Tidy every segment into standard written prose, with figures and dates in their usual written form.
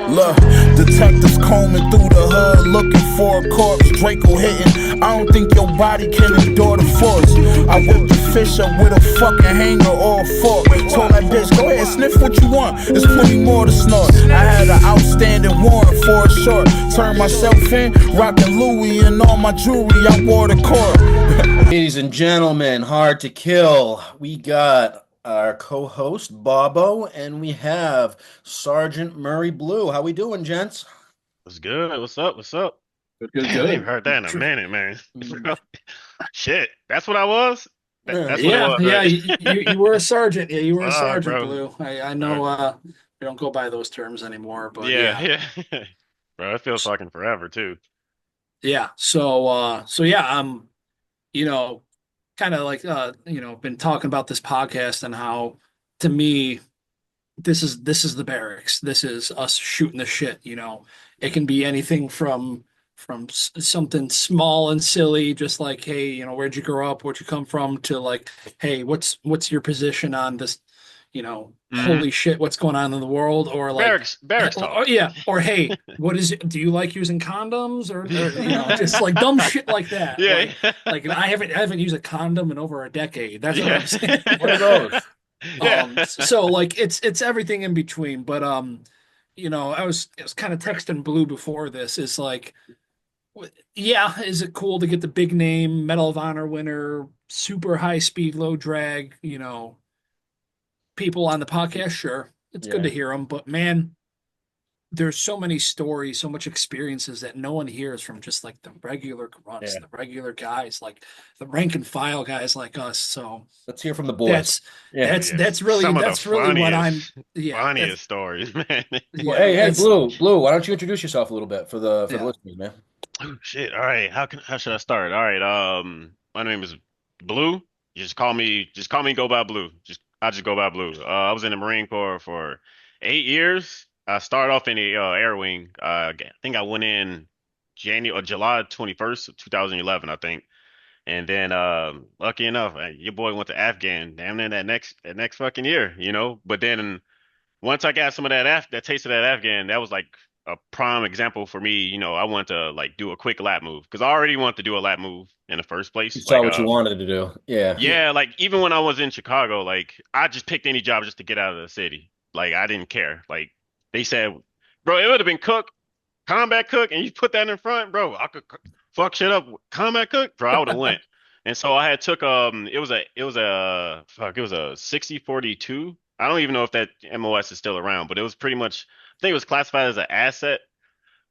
Look, detectives combing through the hood looking for a corpse. Draco hitting. I don't think your body can endure the force. I whipped the fish up with a fucking hanger or a fork. Told that bitch, go ahead, sniff what you want. There's plenty more to snort. I had an outstanding warrant for a short. Turned myself in, rocking Louis and all my jewelry. I wore the court. Ladies and gentlemen, hard to kill. We got our co-host Bobo, and we have Sergeant Murray Blue. How we doing, gents? What's good? What's up? What's up? Good. I ain't heard that in a minute, man. Shit, that's what I was. That's what it was. You were a sergeant. Yeah, you were a sergeant, bro. Blue. I know. We don't go by those terms anymore, but yeah. Bro, it feels fucking forever too. Yeah. So yeah, kind of like been talking about this podcast and how, to me, this is the barracks. This is us shooting the shit. It can be anything from something small and silly, just like, hey, where'd you grow up, where'd you come from, to like, hey, what's your position on this, holy shit, what's going on in the world, or like barracks talk. or hey, do you like using condoms, or just like dumb shit like that. Yeah. Like I haven't used a condom in over a decade. That's what I'm saying. What are those? Yeah. So like it's everything in between, but I was kind of texting Blue before this. Is like, yeah, is it cool to get the big name Medal of Honor winner, super high speed, low drag, people on the podcast? Sure, it's good to hear them, but man, there's so many stories, so much experiences that no one hears from just like the regular grunts, the regular guys, like the rank and file guys like us. So let's hear from the boys. That's really what I'm. Funniest stories, man. Well, hey, Blue, why don't you introduce yourself a little bit for the listeners, man? Oh shit! All right, how should I start? All right, my name is Blue. You just call me go by Blue. I just go by Blue. I was in the Marine Corps for 8 years. I started off in the Air Wing. I think I went in July 21st, 2011, I think. And then, lucky enough, your boy went to Afghan. Damn near that next fucking year, But then once I got some of that taste of that Afghan, that was like a prime example for me. I wanted to like do a quick lat move because I already wanted to do a lat move in the first place. You saw what you wanted to do. Yeah. Like even when I was in Chicago, like I just picked any job just to get out of the city. Like I didn't care. Like they said, bro, it would have been combat cook, and you put that in front, bro. I could fuck shit up. Combat cook, bro. I would have went. And so I had took it was a 60-42. I don't even know if that MOS is still around, but it was pretty much, I think it was classified as an asset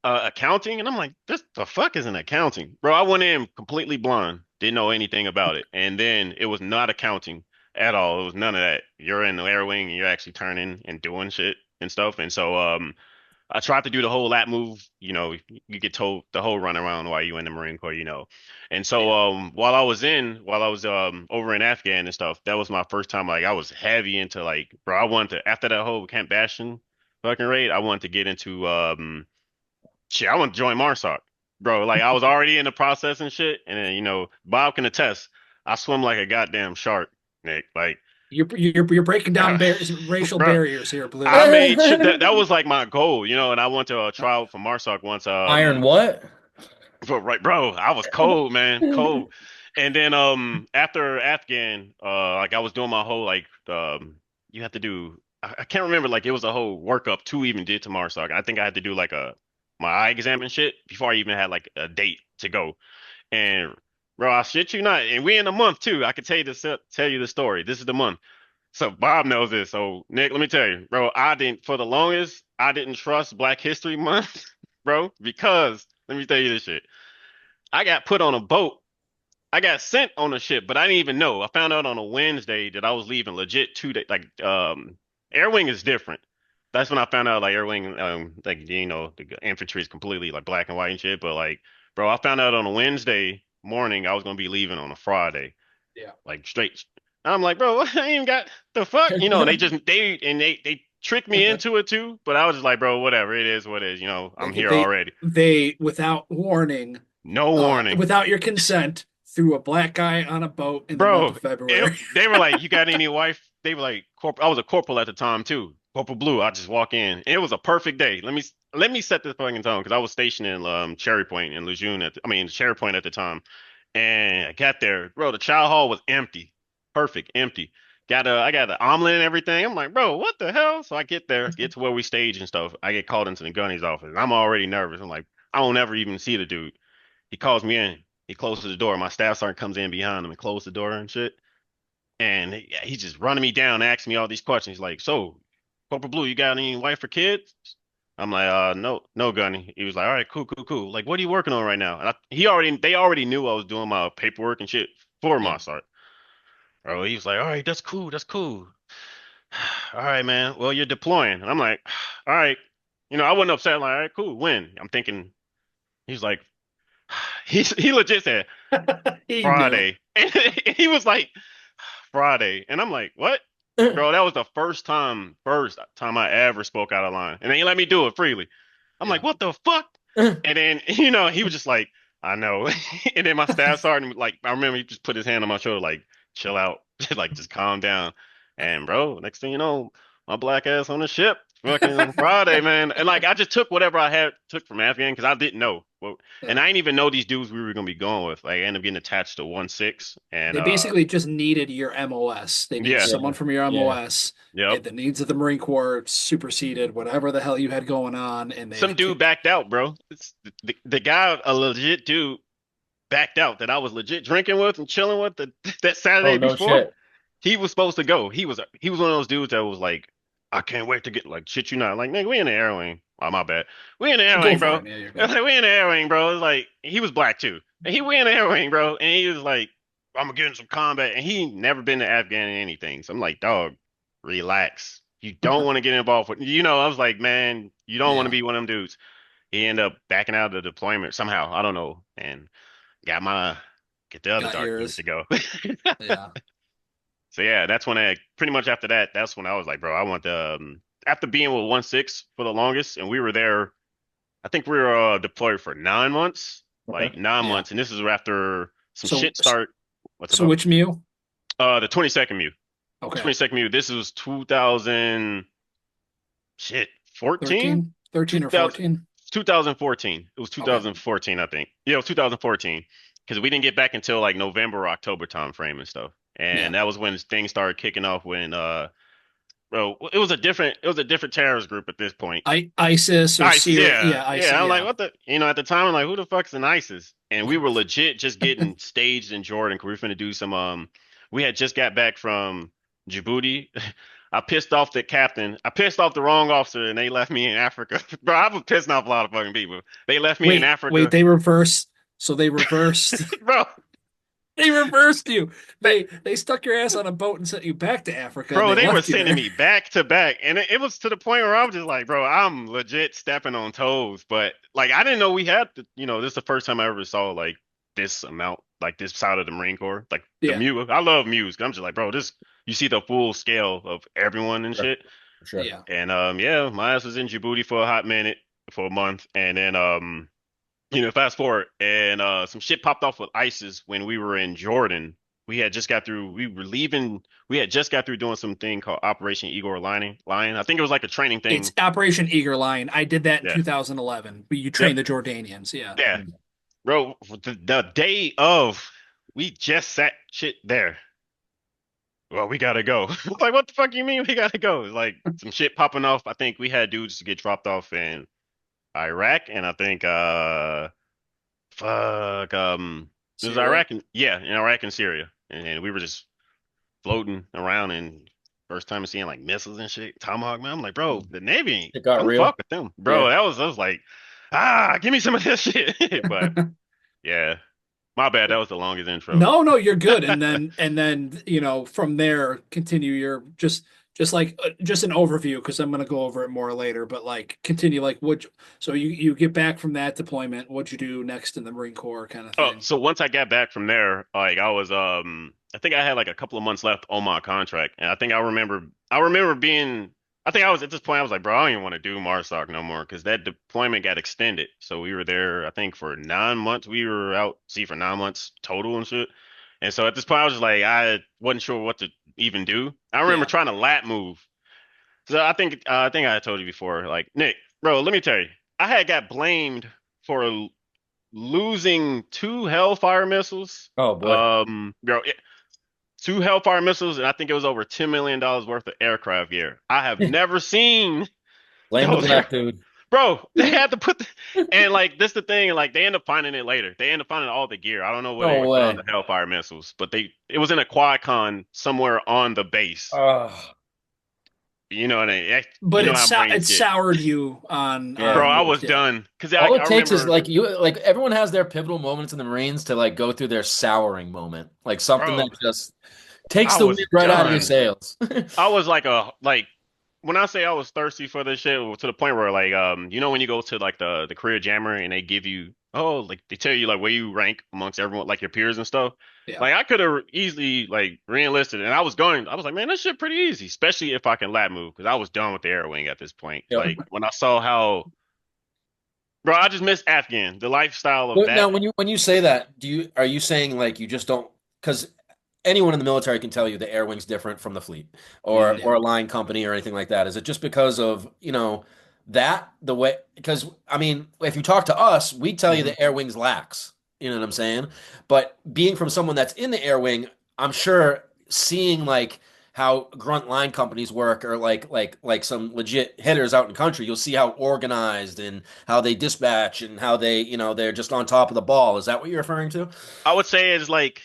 accounting, and I'm like, this the fuck is an accounting, bro? I went in completely blind, didn't know anything about it, and then it was not accounting at all. It was none of that. You're in the Air Wing, and you're actually turning and doing shit and stuff, and so I tried to do the whole lat move. You get told the whole run around while you in the Marine Corps, And so while I was over in Afghan and stuff, that was my first time. Like I was heavy into like, bro, I wanted to, after that whole Camp Bastion fucking raid, I wanted to get into I want to join MARSOC, bro. Like I was already in the process and shit. And then Bob can attest, I swim like a goddamn shark, Nick. Like you're breaking down racial barriers here, Blue. I made sure that was like my goal, and I went to a trial for MARSOC once. Iron what? Right, bro. I was cold, man, cold. And then after Afghan, like I was doing my whole like you have to do. I can't remember, like it was a whole workup to even get to MARSOC. I think I had to do like my eye exam and shit before I even had like a date to go. And bro, I shit you not. And we in a month too. I can tell you the story. This is the month. So Bob knows this. So Nick, let me tell you, bro, for the longest, I didn't trust Black History Month, bro, because let me tell you this shit. I got put on a boat. I got sent on a ship, but I didn't even know. I found out on a Wednesday that I was leaving legit 2 days. Like Air Wing is different. That's when I found out like Air Wing, like the infantry is completely like black and white and shit. But like, bro, I found out on a Wednesday morning I was gonna be leaving on a Friday. Yeah. Like straight. I'm like, bro, I ain't even got the fuck. And they tricked me into it too. But I was just like, bro, whatever. It is what it is. I'm here already. They, without warning. No warning. Without your consent, threw a black guy on a boat in the month Bro, of February. they were like, "You got any wife?" They were like, "I was a corporal at the time too, Corporal Blue." I just walk in. It was a perfect day. Let me set this fucking tone because I was stationed in Cherry Point in Lejeune Cherry Point at the time, and I got there, bro. The chow hall was empty, perfect, empty. I got the omelet and everything. I'm like, bro, what the hell? So I get there, get to where we stage and stuff. I get called into the gunny's office. I'm already nervous. I'm like, I don't ever even see the dude. He calls me in. He closes the door. My staff sergeant comes in behind him and closes the door and shit. And he's just running me down, asking me all these questions. He's like, "So, Corporal Blue, you got any wife or kids?" I'm like, no, no, Gunny. He was like, "All right, cool, cool, cool. Like, what are you working on right now?" And they already knew I was doing my paperwork and shit for Yeah. my start. Bro, he was like, "All right, that's cool, that's cool. All right, man. Well, you're deploying." And I'm like, "All right." I wasn't upset. I'm like, "All right, cool. When?" I'm thinking, he's like, he legit said He knew. Friday, and he was like, Friday, and I'm like, "What?" Bro, that was the first time I ever spoke out of line. And then he let me do it freely. I'm like, Yeah. what the fuck? And then, he was just like, I know. And then my staff sergeant, like, I remember he just put his hand on my shoulder, like, chill out, like, just calm down. And bro, next thing you know, my black ass on the ship, fucking Friday, man. And like, I just took whatever took from Afghan because I didn't know. Well, and Yeah. I didn't even know these dudes we were gonna be going with. Like, I ended up getting attached to 1-6, and They basically just needed your MOS. They need yeah, someone from your Yeah. MOS. yep. The needs of the Marine Corps superseded whatever the hell you had going on, and Some dude backed out, bro. The guy, a legit dude, backed out that I was legit drinking with and chilling with that Oh, Saturday no before. shit. He was supposed to go. He was one of those dudes that was like, I can't wait to get like shit you not. Like, nigga, we in the air wing. Oh, my bad. We in the air go wing, for bro. it. Yeah, you're good. Like, we in the air wing, bro. It's like he was black too. And we in the air wing, bro. And he was like, I'm gonna get in some combat. And he never been to Afghan in anything. So I'm like, dog, relax. You don't want to get involved with, I was like, man, you don't want to Yeah, be one of them dudes. He ended up backing out of the deployment somehow. I don't know. And got get the other got dark things yours. to go. Yeah, So yeah, that's when pretty much after that, that's when I was like, bro, I want the after being with 1-6 for the longest, and we were there. I think we were deployed for 9 months, Okay. like nine yeah. months, and this is after some So, shit start. What's so about? which Mew? The 22nd Mu. Okay, 22nd Mu. This was 2000 shit 14, 13 or 2000, 14? 2014. It was Okay, 2014, I think. Yeah, it was 2014 because we didn't get back until like November or October time frame and stuff. yeah. And that was when things started kicking off when bro, it was a different terrorist group at this point. ISIS or ISIS, Syria? yeah. Yeah, ISIS. Yeah, I'm like, Yeah, what the at the time I'm like, who the fuck's an ISIS? And we were legit just getting staged in Jordan 'cause we were finna do some we had just got back from Djibouti. I pissed off the captain. I pissed off the wrong officer and they left me in Africa. Bro, I was pissing off a lot of fucking people. They left me in wait. Africa. They reversed. So they reversed. Bro, They reversed you. they, They stuck your ass on a boat and sent you back to Africa, and Bro, they they were left you sending there. me back to back, and it was to the point where I was just like, bro, I'm legit stepping on toes. But like, I didn't know we had this is the first time I ever saw like this amount, like this side of the Marine Corps, like the Yeah, Mew. I love Mews. 'Cause I'm just like, bro, you see the full scale of everyone and Sure. shit. For sure. yeah. And yeah, my ass was in Djibouti for a hot minute, for a month, and then fast forward, and some shit popped off with ISIS when we were in Jordan. We were leaving, we had just got through doing something called Operation Igor Lion. I think it was like a training It's thing. Operation Eager Lion. I did that in Yeah. 2011. But you Yep. trained the Jordanians. Yeah. Yeah. Bro, the day of, we just sat shit there. Well, we gotta go. Like, what the fuck you mean we gotta go? Like, some shit popping off. I think we had dudes to get dropped off in Iraq, and I think fuck it was Syria. Iraq and yeah, in Iraq and Syria. And we were just floating around and first time seeing like missiles and shit. Tomahawk, man. I'm like, bro, the Navy ain't It got don't real. fuck with them. Bro, Yeah. I was like, give me some of this shit. But yeah. My bad, that was the longest intro. No, you're good. And then from there continue your just like just an overview because I'm gonna go over it more later. But like continue like so you get back from that deployment. What'd you do next in the Marine Corps kind of Oh, thing? so once I got back from there, like I was I think I had like a couple of months left on my contract. And I think I remember being I think I was at this point. I was like, bro, I don't even want to do MARSOC no more because that deployment got extended. So we were there, I think, for 9 months. We were out sea for 9 months total and shit. And so at this point, I was just like, I wasn't sure what to even do. I remember Yeah. trying to lat move. So I think I told you before, like Nick, bro, let me tell you, I had got blamed for losing two Hellfire missiles. Oh boy. Bro, two Hellfire missiles, and I think it was over $10 million worth of aircraft gear. I have never seen Blame the those. black dude. Bro, they had to and like this the thing, like they end up finding it later. They end up finding all the gear. I don't know where No they found way. the Hellfire missiles, but it was in a quad-con somewhere on the base. Oh, You know what I mean? But You know how Marines it get. soured you on yeah. Bro, I on was yeah. done because All it I takes is remember, like everyone has their pivotal moments in the Marines to like go through their souring moment. Like something that bro, just takes I the wind was right out of your done. sails. I was like when I say I was thirsty for this shit to the point where like you know when you go to like the career jammer and they give you like they tell you like where you rank amongst everyone like your peers and stuff. Yeah. Like I could have easily like re-enlisted and I was like, man, this shit pretty easy, especially if I can lat move because I was done with the air wing at this point. Yep. Like when I saw how bro, I just miss Afghan, the lifestyle of But now, that. when you say that, are you saying like you just don't? Because anyone in the military can tell you the air wing's different from the fleet or Mhm. Yeah. or a line company or anything like that. Is it just because of that the way? Because I mean, if you talk to us, we tell you Mhm. the air wing's lax. You know what I'm saying? But being from someone that's in the air wing, I'm sure seeing like how grunt line companies work or like some legit hitters out in country, you'll see how organized and how they dispatch and how they're just on top of the ball. Is that what you're referring to? I would say it's like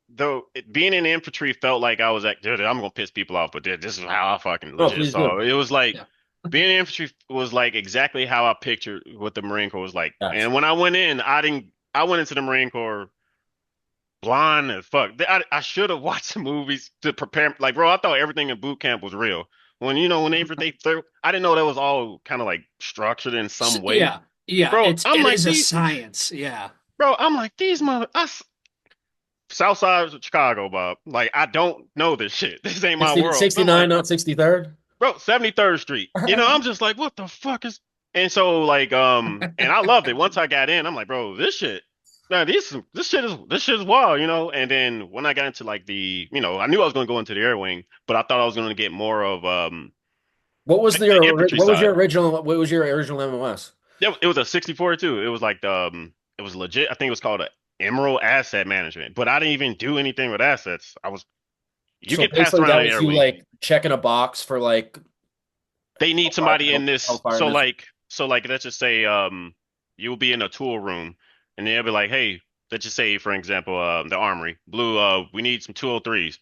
though being in the infantry felt like I was like, dude, I'm gonna piss people off, but dude, this is how I fucking Oh, legit please saw do. it. It was like Yeah. being in infantry was like exactly how I pictured what the Marine Corps was like. Gotcha. And when I went in, I went into the Marine Corps blind as fuck. I should have watched the movies to prepare. Like, bro, I thought everything in boot camp was real. Whenever they threw, I didn't know that was all kind of like structured in some way. Yeah. Yeah. Bro, It I'm like is a these, science. Yeah. bro, I'm like these South side of Chicago, Bob. Like, I don't know this shit. This ain't my 60, world. I'm 69, like, not 63rd. bro, 73rd Street. I'm just like, what the fuck is? And so, like, and I loved it. Once I got in, I'm like, bro, this shit, man, this shit is wild, you know. And then when I got into like I knew I was going to go into the air wing, but I thought I was going to get more of the infantry side. What was your original MOS? It was a 64 too. It was like it was legit. I think it was called a Emerald Asset Management, but I didn't even do anything with assets. You So get passed basically, around that in the was air you wing. like checking a box for like They need somebody in this. Hellfire missile. So like, let's just say, you'll be in a tool room, and they'll be like, hey, let's just say, for example, the armory, Blue, we need some 203s.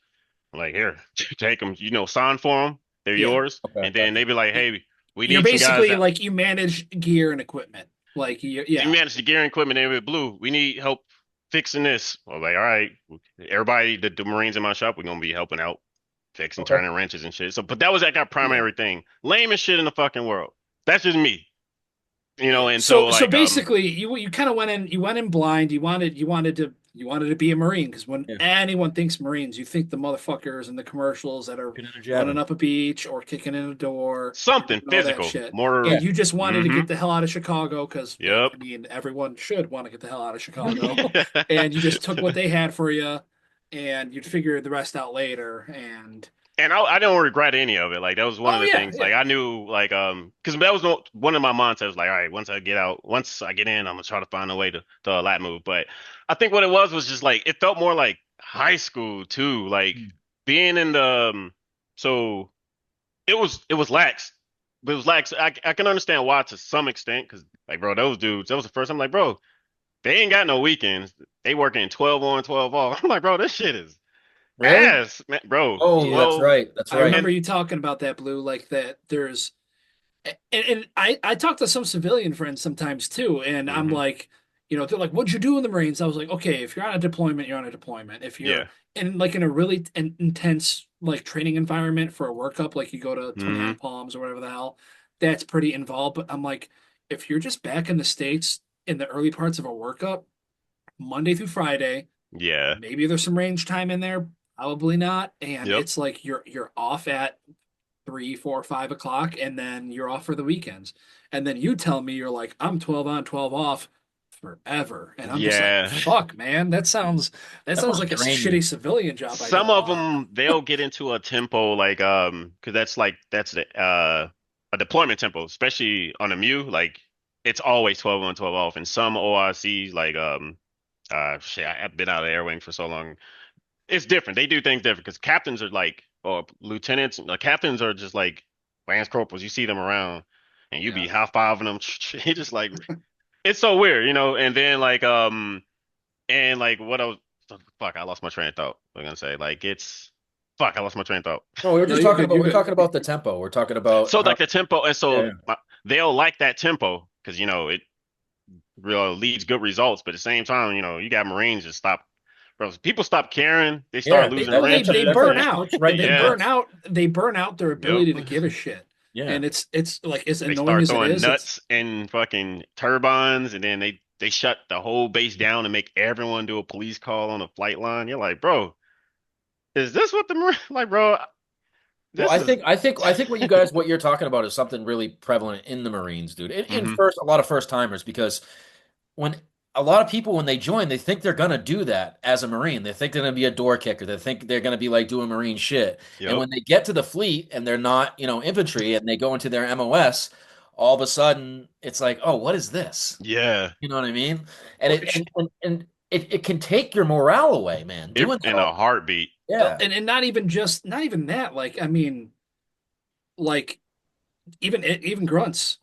I'm like, here, take them. Sign for them. They're Yeah. yours. Okay, And then gotcha. they be like, hey, we You're need some guys basically that like you manage gear and equipment. Like you yeah. manage the gear and equipment. They be Blue, we need help fixing this. I'm like, all right, everybody, the Marines in my shop, we're gonna be helping out fixing, Okay. turning wrenches and shit. So, but that was like our primary thing. Lamest shit in the fucking world. That's just me, Yeah. and so So like, basically you kind of went in blind. You wanted to be a Marine because when Yeah. anyone thinks Marines, you think the motherfuckers in the commercials that are Looking at a running jabbing. up a beach or kicking in a door and something doing all that physical, shit. more. Yeah. And you just wanted to Mm-hmm. get the hell out of Chicago because Yep. I mean everyone should want to get the hell out of Chicago. And you just took what they had for you and you'd figure the rest out later. And And I don't regret any of it. Like that was one of oh the yeah, things. yeah. Like I knew, like because that was one of my mindsets. Like, all right, once I get in, I'm gonna try to find a way to lat move. But I think what it was just like it felt more like high school too. Like being in the so it was lax, but it was lax. I can understand why to some extent because like bro, those dudes. That was the first time like bro, they ain't got no weekends. They working 12 on, 12 off. I'm like bro, this shit is Really? ass, man, bro. Oh, Yeah. that's 12 right. That's I right. remember and you talking about that, Blue, like that there's and I talk to some civilian friends sometimes too, and I'm hmm like, they're like, "What'd you do in the Marines?" I was like, "Okay, if you're on a deployment, you're on a deployment. If you're yeah. in a really intense like training environment for a workup, like you go to Twin hmm Half Palms or whatever the hell, that's pretty involved." But I'm like, if you're just back in the States in the early parts of a workup, Monday through Friday, Yeah. maybe there's some range time in there, probably not, and Yep. it's like you're off at 3, 4, 5 o'clock, and then you're off for the weekends. And then you tell me you're like, I'm 12 on, 12 off forever. And I'm just like, Yeah. fuck, man, that That sounds must like a drain you. shitty civilian job I Some don't of want. them they'll get into a tempo like because that's the a deployment tempo, especially on a Mu. Like it's always 12 on 12 off. And some ORCs like shit, I've been out of the air wing for so long. It's different. They do things different because captains are like or lieutenants. Captains are just like lance corporals. You see them around and you Yeah. be high fiving them. It's just like it's so weird, And then and like what I was fuck, I lost my train of thought. I'm gonna say like it's fuck, I lost my train of thought. No, we were No, just you're talking good. about You're we're good. talking about the tempo. We're talking about So how like the tempo, and yeah. so they'll like that tempo because it real leads good results. But at the same time, you got Marines that stop, bro. People stop caring. They start Yeah, losing Well, they wrenches. that's a burn out. punch right in They the Yeah, burn nuts. out. They burn out their yep. ability to give a shit. Yeah. And it's like as They annoying start as it throwing is, it's nuts and fucking turbines, and then they shut the whole base down and make everyone do a police call on a flight line. You're like, bro, is this what the like, bro? Well, This is. I think what you're talking about is something really prevalent in the Marines, dude. In Hmm. first, a lot of first timers because when a lot of people when they join, they think they're gonna do that as a Marine. They think they're gonna be a door kicker. They think they're gonna be like doing Marine shit. And Yep. when they get to the fleet and they're not, infantry and they go into their MOS, all of a sudden it's like, oh, what is this? Yeah. You know what I mean? And well, it and it can take your morale away, man, doing that In all. a heartbeat. Yeah. and not even that. Like I mean, like even grunts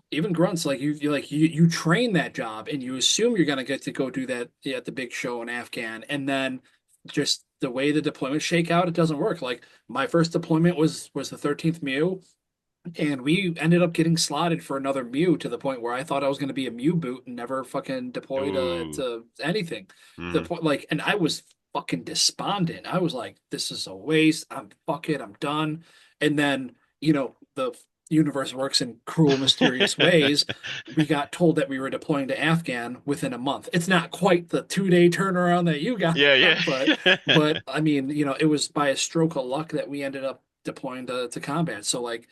like you train that job and you assume you're gonna get to go do that at the big show in Afghan, and then just the way the deployments shake out, it doesn't work. Like my first deployment was the 13th MEU, and we ended up getting slotted for another MEU to the point where I thought I was going to be a MEU boot and never fucking deploy Ooh. to anything. The Hmm. point, like, and I was fucking despondent. I was like, this is a waste. Fuck it. I'm done. And then, the universe works in cruel, mysterious ways. We got told that we were deploying to Afghan within a month. It's not quite the 2-day turnaround that you got, Yeah, yeah. but I mean, it was by a stroke of luck that we ended up deploying to combat. So like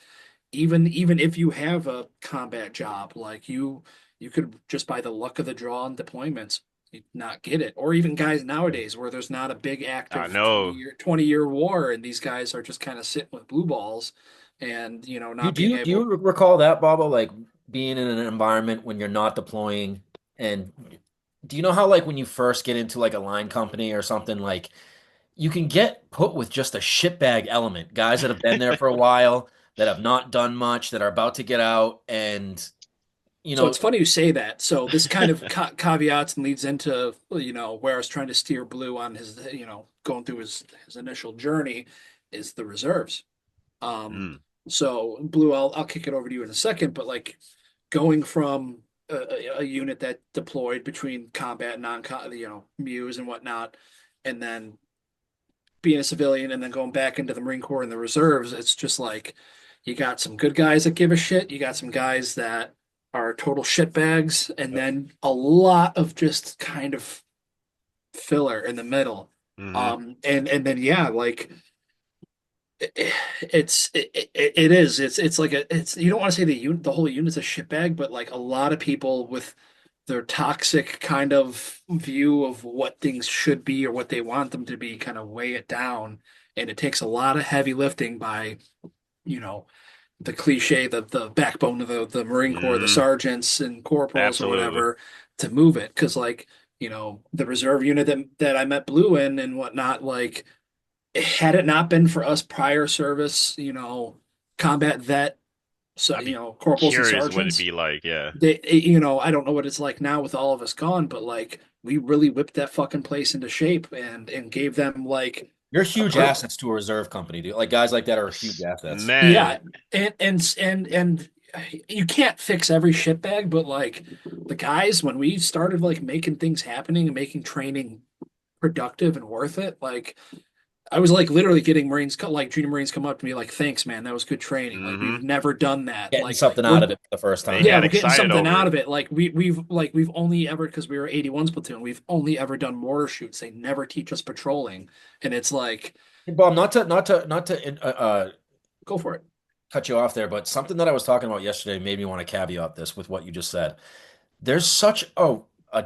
even if you have a combat job, like you could just by the luck of the draw and deployments not get it. Or even guys nowadays where there's not a big I active know. 20-year war and these guys are just kind of sitting with blue balls and You not do being you do you able. recall that, Bobo, like being in an environment when you're not deploying and do you know how like when you first get into like a line company or something like you can get put with just a shitbag element, guys that have been there for a while, that have not done much, that are about to get out and you So know, it's funny you say that. So this kind of caveats and leads into where I was trying to steer Blue on his going through his initial journey is the reserves. Um, Mm, so Blue, I'll kick it over to you in a second, but like going from a unit that deployed between combat and non-com, MEUs and whatnot, and then being a civilian and then going back into the Marine Corps and the reserves, it's just like you got some good guys that give a shit, you got some guys that are total shitbags, and then a lot of just kind of filler in the middle. hmm. And then yeah, like it is it's like it's you don't want to say the whole unit's a shitbag, but like a lot of people with their toxic kind of view of what things should be or what they want them to be kind of weigh it down, and it takes a lot of heavy lifting by you know the cliche, the backbone of the Marine Corps, the Hmm. sergeants and corporals or Absolutely. whatever to move it, because like the reserve unit that I met Blue in and whatnot, like had it not been for us prior service, combat vet, so I'd be corporals and curious what it'd sergeants, be like. Yeah. I don't know what it's like now with all of us gone, but like we really whipped that fucking place into shape and gave them like you're a huge per assets to a reserve company, dude. Like guys like that are huge assets. Man. yeah, and you can't fix every shitbag, but like the guys when we started like making things happening and making training productive and worth it, like I was like literally getting like junior Marines come up to me like, thanks, man, that was good training. Like Hmm. we've never done that. Getting Like something out we're of it for the first They time. yeah, got we're getting excited something over out it. of it. Like we've only ever because we were 81's platoon, we've only ever done mortar shoots. They never teach us patrolling. And it's like, Hey, Bob, not to go for it. cut you off there, but something that I was talking about yesterday made me want to caveat this with what you just said. There's such a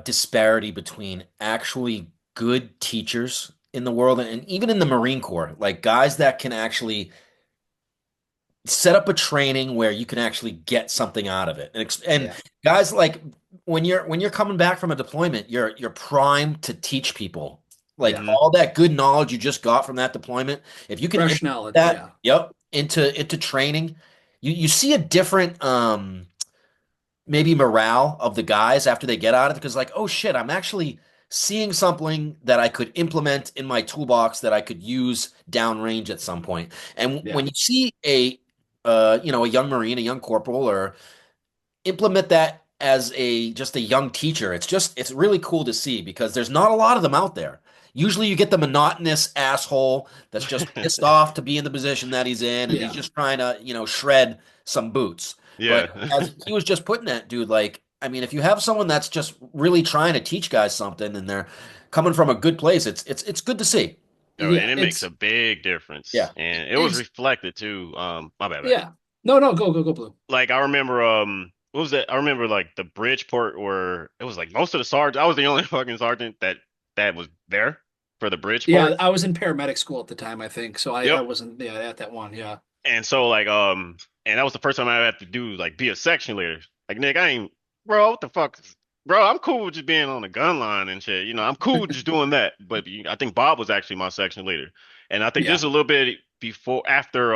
disparity between actually good teachers in the world and even in the Marine Corps, like guys that can actually set up a training where you can actually get something out of it. And Yeah. guys like when you're coming back from a deployment, you're primed to teach people. Like Yeah. Hmm. all that good knowledge you just got from that deployment, if you can Fresh implement knowledge. that, Yeah. yep, into training, you see a different maybe morale of the guys after they get out of it because like, oh shit, I'm actually seeing something that I could implement in my toolbox that I could use downrange at some point. And Yeah. when you see a young Marine, a young corporal, or implement that as just a young teacher, it's really cool to see because there's not a lot of them out there. Usually you get the monotonous asshole that's just pissed off to be in the position that he's in and he's Yeah. just trying to, shred some boots. Yeah. But as he was just putting that, dude, like, I mean, if you have someone that's just really trying to teach guys something and they're coming from a good place, it's good to see. Oh, Yeah. and it makes It's a big difference. Yeah. And it was it's reflected too. My bad. yeah. No, no, go blue. Like I remember what was that? I remember like the Bridgeport where it was like most of the sergeant. I was the only fucking sergeant that was there for the Yeah, Bridgeport. I was in paramedic school at the time, I think. So I Yep. wasn't at that one. Yeah. And so like and that was the first time I had to do like be a section leader. Like Nick, I ain't bro, what the fuck? Bro, I'm cool with just being on the gun line and shit. I'm cool with just doing that. But I think Bob was actually my section leader. And I think Yeah. just a little bit before after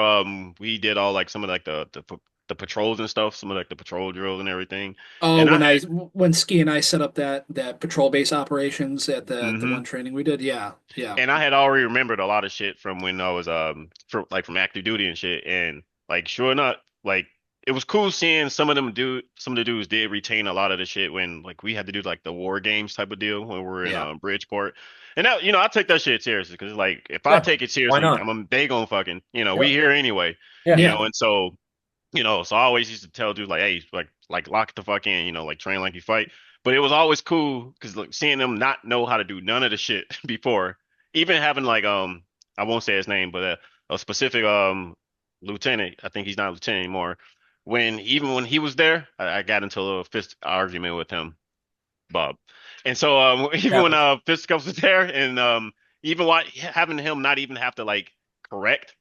we did all like some of like the patrols and stuff, some of like the patrol drills and everything. Oh, And I had when Ski and I set up that patrol base operations at the hmm one training we did. Yeah. Yeah. and I had already remembered a lot of shit from when I was from active duty and shit. And like sure enough, like it was cool seeing some of the dudes did retain a lot of the shit when like we had to do like the war games type of deal when we were in Yeah. Bridgeport. And that I take that shit seriously because like if I Yeah. take it Why seriously, not? they gonna fucking we Yep. here anyway. Yeah. Yeah. And so so I always used to tell dudes like, hey, like lock the fuck in, like train like you fight. But it was always cool because like seeing them not know how to do none of the shit before, even having like I won't say his name, but a specific lieutenant, I think he's not a lieutenant anymore. Even when he was there, I got into a little fist argument with him, Bob. And so even when Happens. Fisticuffs was there, and even having him not even have to like correct.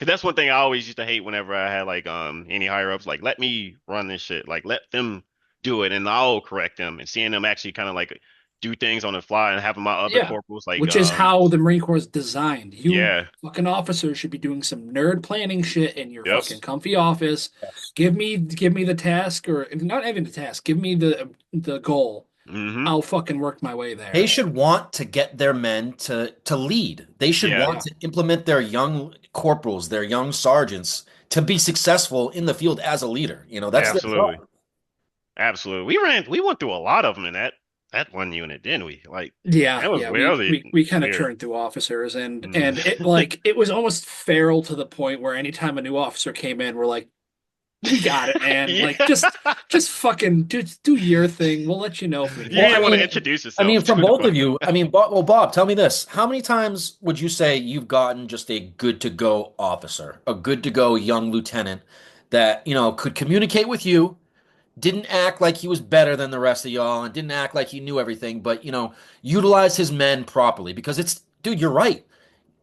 Cause that's one thing I always used to hate whenever I had like any higher ups like let me run this shit like let them do it and I'll correct them and seeing them actually kind of like do things on the fly and having my other Yeah. corporals like Which is how the Marine Corps is designed. You yeah fucking officers should be doing some nerd planning shit in your yep fucking comfy office. Yes. Give me the task, or not even the task. Give me the goal. hmm I'll fucking work my way They there. should want to get their men to lead. They should yeah want Yeah. to implement their young corporals, their young sergeants to be successful in the field as a leader. That's their absolutely job. we went through a lot of them in that one unit, didn't we? Like Yeah, that was yeah, we really we we kind of weird. churned through officers, and Mm. and it was almost feral to the point where anytime a new officer came in, we're like, we got it, man. Yeah. Like just fucking do your thing. We'll let you know if we You need Well, didn't I want to mean, introduce I mean, yourself from to both of them. you, I mean, Bob, tell me this: how many times would you say you've gotten just a good to go officer, a good to go young lieutenant that could communicate with you? Didn't act like he was better than the rest of y'all and didn't act like he knew everything, but utilized his men properly because dude, you're right.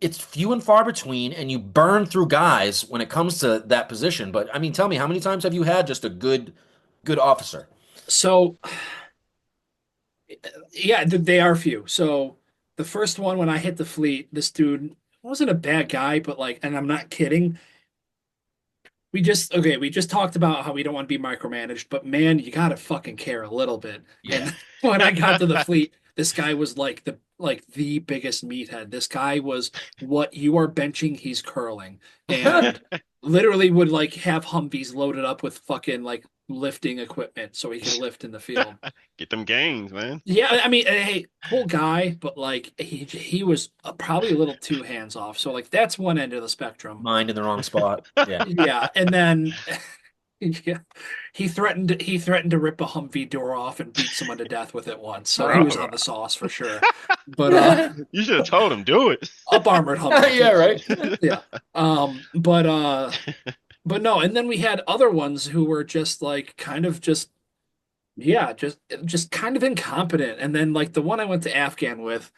It's few and far between and you burn through guys when it comes to that position. But I mean, tell me, how many times have you had just a good officer? So yeah, they are few. So the first one when I hit the fleet, this dude wasn't a bad guy, but like, and I'm not kidding. We just talked about how we don't want to be micromanaged, but man, you gotta fucking care a little bit. Yeah. And when I got to the fleet, this guy was like the biggest meathead. This guy was what you are benching, he's curling. And literally would like have Humvees loaded up with fucking like lifting equipment so he could lift in the field. Get them gains, man. Yeah, I mean, hey, cool guy, but like he was probably a little too hands off. So like that's one end of the spectrum. Mind in the wrong spot. Yeah. Yeah, and then yeah, he threatened to rip a Humvee door off and beat someone to death with it once. So he Bro, was on the sauce for sure. But you should have told him do it. up armored Humvee Yeah, too. right. Yeah. But but no, and then we had other ones who were just like kind of just yeah, just kind of incompetent. And then like the one I went to Afghan with,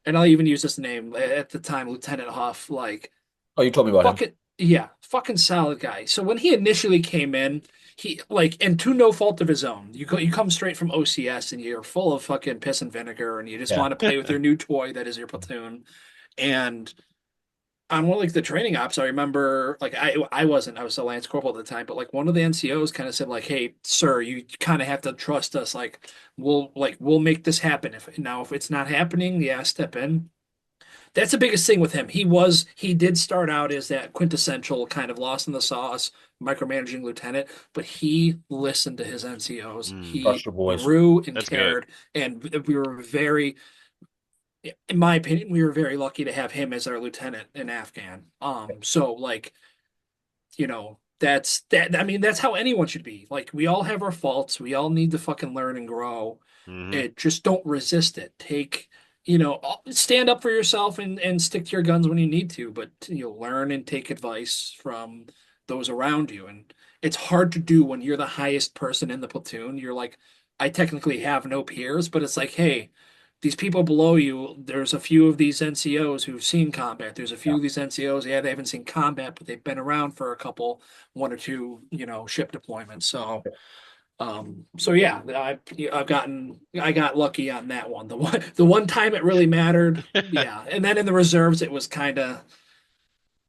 and I'll even use this name at the time, Lieutenant Huff, like Oh, you told me about him. fucking yeah, fucking solid guy. So when he initially came in, he like and to no fault of his own. You come straight from OCS and you're full of fucking piss and vinegar and you just Yeah. want to play with your new toy that is your platoon. And on one like the training ops, I remember like I was a Lance Corporal at the time, but like one of the NCOs kind of said like, "Hey, sir, you kind of have to trust us. We'll make this happen. If it's not happening, yeah, step in." That's the biggest thing with him. He did start out as that quintessential kind of lost in the sauce, micromanaging lieutenant, but he listened to his NCOs. Trust He your boys. grew and That's good. cared, and we were very in my opinion, we were very lucky to have him as our lieutenant in Afghan. So like, I mean, that's how anyone should be. Like, we all have our faults. We all need to fucking learn and grow. Hmm. It just don't resist it. Stand up for yourself and stick to your guns when you need to, but learn and take advice from those around you. And it's hard to do when you're the highest person in the platoon. You're like, I technically have no peers, but it's like, hey, these people below you, there's a few of these NCOs who've seen combat. There's a few Yeah. of these NCOs, yeah, they haven't seen combat, but they've been around for one or two, ship deployments. So yeah, I got lucky on that one. The one time it really mattered, yeah. And then in the reserves, it was kind of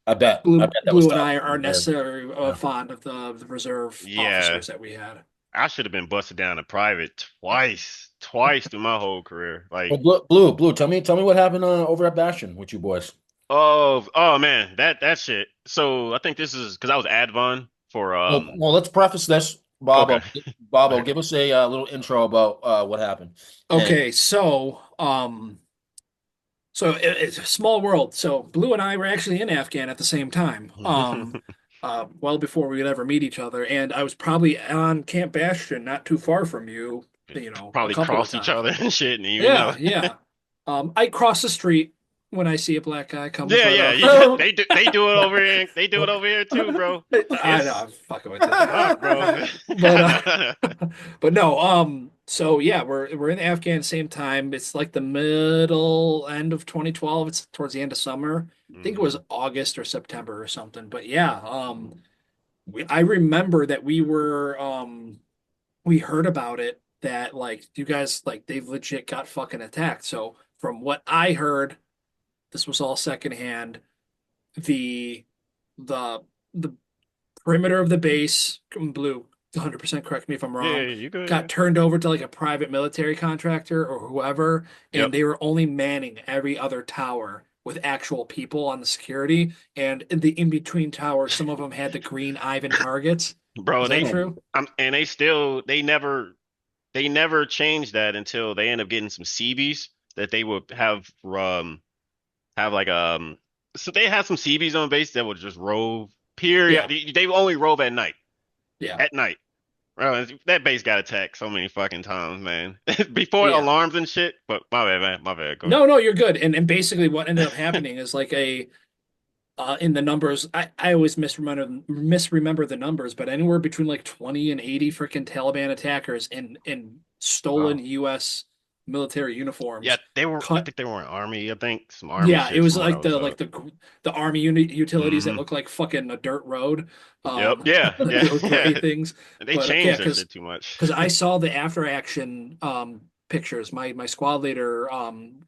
I bet. I Blue. bet that was Blue and tough. I are necessarily Yeah. fond of the reserve Yeah, officers that we had. I should have been busted down to private twice through my whole career. Well, Like, Blue. Tell me what happened over at Bastion with you boys. oh man, that shit. So I think this is because I was advon for Well, let's preface this, okay. Bobo. Bobo, give us a little intro about what happened. And Okay, so it's a small world. So Blue and I were actually in Afghan at the same time. Well before we would ever meet each other, and I was probably on Camp Bastion, not too far from you, a Probably couple of crossed each times. other and shit, and even know. Yeah, yeah. I cross the street when I see a black guy coming, Yeah, but yeah, they do it over here. They do it over here too, bro. I know It's I'm fucking with you. fuck, bro. But but no, so yeah, we're in Afghan same time. It's like the middle end of 2012. It's towards the end of summer. I think it was Mhm. August or September or something. But yeah, I remember that we heard about it that like you guys like they've legit got fucking attacked. So from what I heard, this was all secondhand. The the the perimeter of the base, Blue, 100% correct me if I'm Yeah, wrong, you good, yeah. got turned over to like a private military contractor or whoever, Yep, and they were only manning every other tower with actual people on the security. And in the in-between towers, some of them had the green Ivan targets. bro. Is that They true? and they never changed that until they end up getting some CBs that they would have like so they had some CBs on base that would just rove. Period. Yeah, They only rove at night. yeah, At night. Bro, that base got attacked so many fucking times, man. Before yeah. alarms and shit. But my bad, man. My bad. Go ahead. No, no, you're good. And basically what ended up happening is like in the numbers, I always misremember the numbers, but anywhere between like 20 and 80 freaking Taliban attackers in stolen wow. US military Yeah, uniforms I cut. think they were in Army, I think. Some Army Yeah, it shit was from what I like was the army unit utilities that hmm look like fucking a dirt road. Yep, yeah, yeah, Those gray yeah. things. They But yeah, changed that because shit too much. I saw the after action pictures. My squad leader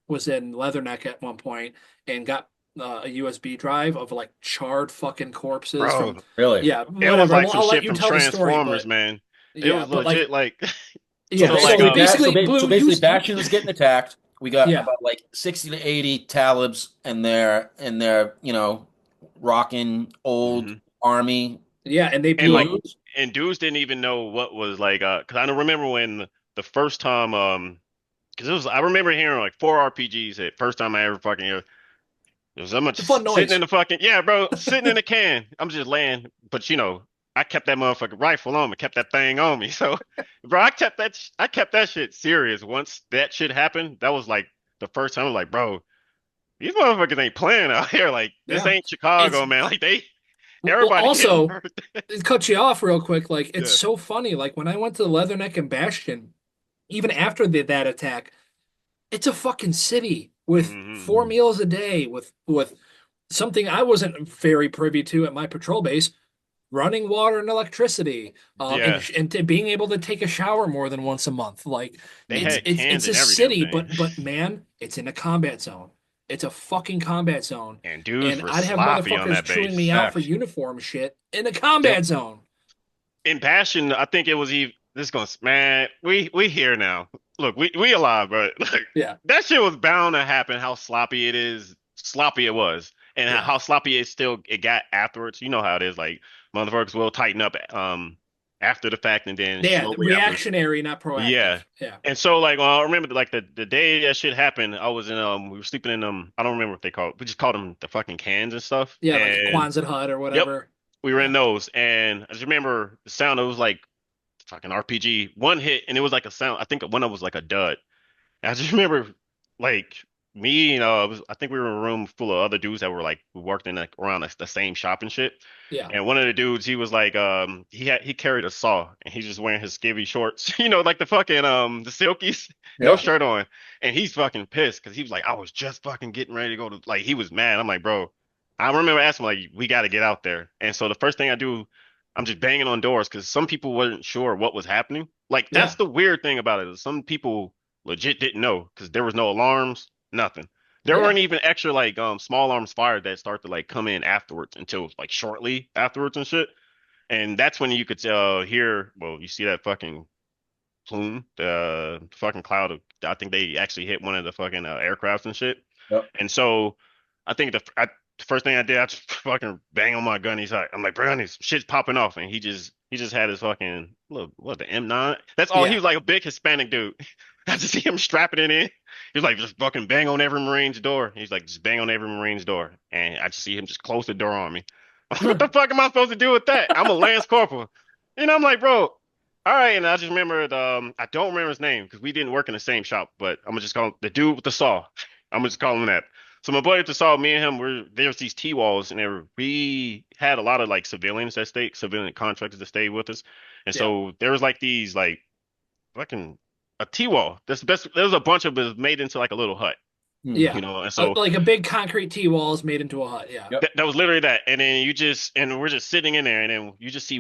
was in Leatherneck at one point and got a USB drive of like charred fucking corpses from Bro, Really? yeah, it was whatever. like I'll some let shit you from tell the story, Transformers, but man. It yeah, was but like legit like So yeah, so like so basically, basically so Blue basically, used Bastion is getting attacked. We got yeah, about like 60 to 80 Talibs and their rocking old mhm. army yeah, and they And blew like up. dudes. and dudes didn't even know what was like because I don't remember when the first time because it was I remember hearing like four RPGs at first time I ever fucking heard. It was I'm It's a fun just sitting in noise. the fucking yeah, bro, sitting in the can. I'm just laying, but I kept that motherfucking rifle on me, kept that thing on me. So, bro, I kept that shit serious. Once that shit happened, that was like the first time I was like, bro, these motherfuckers ain't playing out here. Like this Yeah. ain't It's Chicago, man. Like they Well, Everybody getting also, hurt. it cut you off real quick. Like, it's Yeah. so funny. Like, when I went to Leatherneck and Bastion, even after that attack, it's a fucking city with Hmm. 4 meals a day, with something I wasn't very privy to at my patrol base, running water and electricity, Yeah. and being able to take a shower more than once a month. Like, They it's had it's cans it's a and every damn city, thing. but man, it's in a combat zone. It's a fucking combat zone, And dudes and were I'd have sloppy on motherfuckers that chewing me base. out for Facts. uniform shit in a Yep. combat zone. In Passion, I think it was even this going man, we here now. Look, we alive, but like Yeah, that shit was bound to happen. How sloppy it is, sloppy it was, and yeah, how sloppy it got afterwards. You know how it is. Like motherfuckers will tighten up after the fact and then yeah. slowly afterwards. Reactionary, not proactive. Yeah. Yeah, And so like well, I remember like the day that shit happened, I was in we were sleeping in I don't remember what they called. We just called them the fucking cans and stuff. yeah, like a And Quonset hut or yep, whatever. we were in Yeah, those. And I just remember the sound. It was like fucking RPG. One hit and it was like a sound. I think one of them was like a dud. And I just remember like me, I think we were in a room full of other dudes that were like who worked in like around the same shop and shit. yeah. And one of the dudes, he was like, he carried a saw and he's just wearing his skivvy shorts, like the fucking the silkies, no Yeah. shirt on, and he's fucking pissed because he was like, I was just fucking getting ready to go to like he was mad. I'm like, bro, I remember asking him like, we got to get out there. And so the first thing I do, I'm just banging on doors because some people weren't sure what was happening. Like that's Yeah, the weird thing about it. Is some people legit didn't know because there was no alarms, nothing. There yeah. weren't even extra like small arms fired that start to like come in afterwards until like shortly afterwards and shit. And that's when you could hear, well, you see that fucking plume, the fucking cloud of, I think they actually hit one of the fucking aircrafts and shit. Yep. And so I think the first thing I did, I just fucking bang on my gun. He's like, I'm like, bro, this shit's popping off, and he just had his fucking look, what the M9? That's all. He Yeah. was like a big Hispanic dude. I just see him strapping it in. He was like, just fucking bang on every Marine's door. He's like, just bang on every Marine's door, and I just see him just close the door on me. What the fuck am I supposed to do with that? I'm a Lance Corporal. I'm like, bro, all right. And I just remembered, I don't remember his name because we didn't work in the same shop, but I'm gonna just call him the dude with the saw. I'm gonna just call him that. So my buddy with the saw, me and him, there's these T walls, and we had a lot of like civilian contractors that stayed with us, and Yeah. so there was like these like fucking a T wall. That's the best. There was a bunch of it made into like a little hut, Hmm. Yeah. and so Like a big concrete T-wall is made into a hut. Yeah. Yep. that was literally that. And then and we're just sitting in there, and then you just see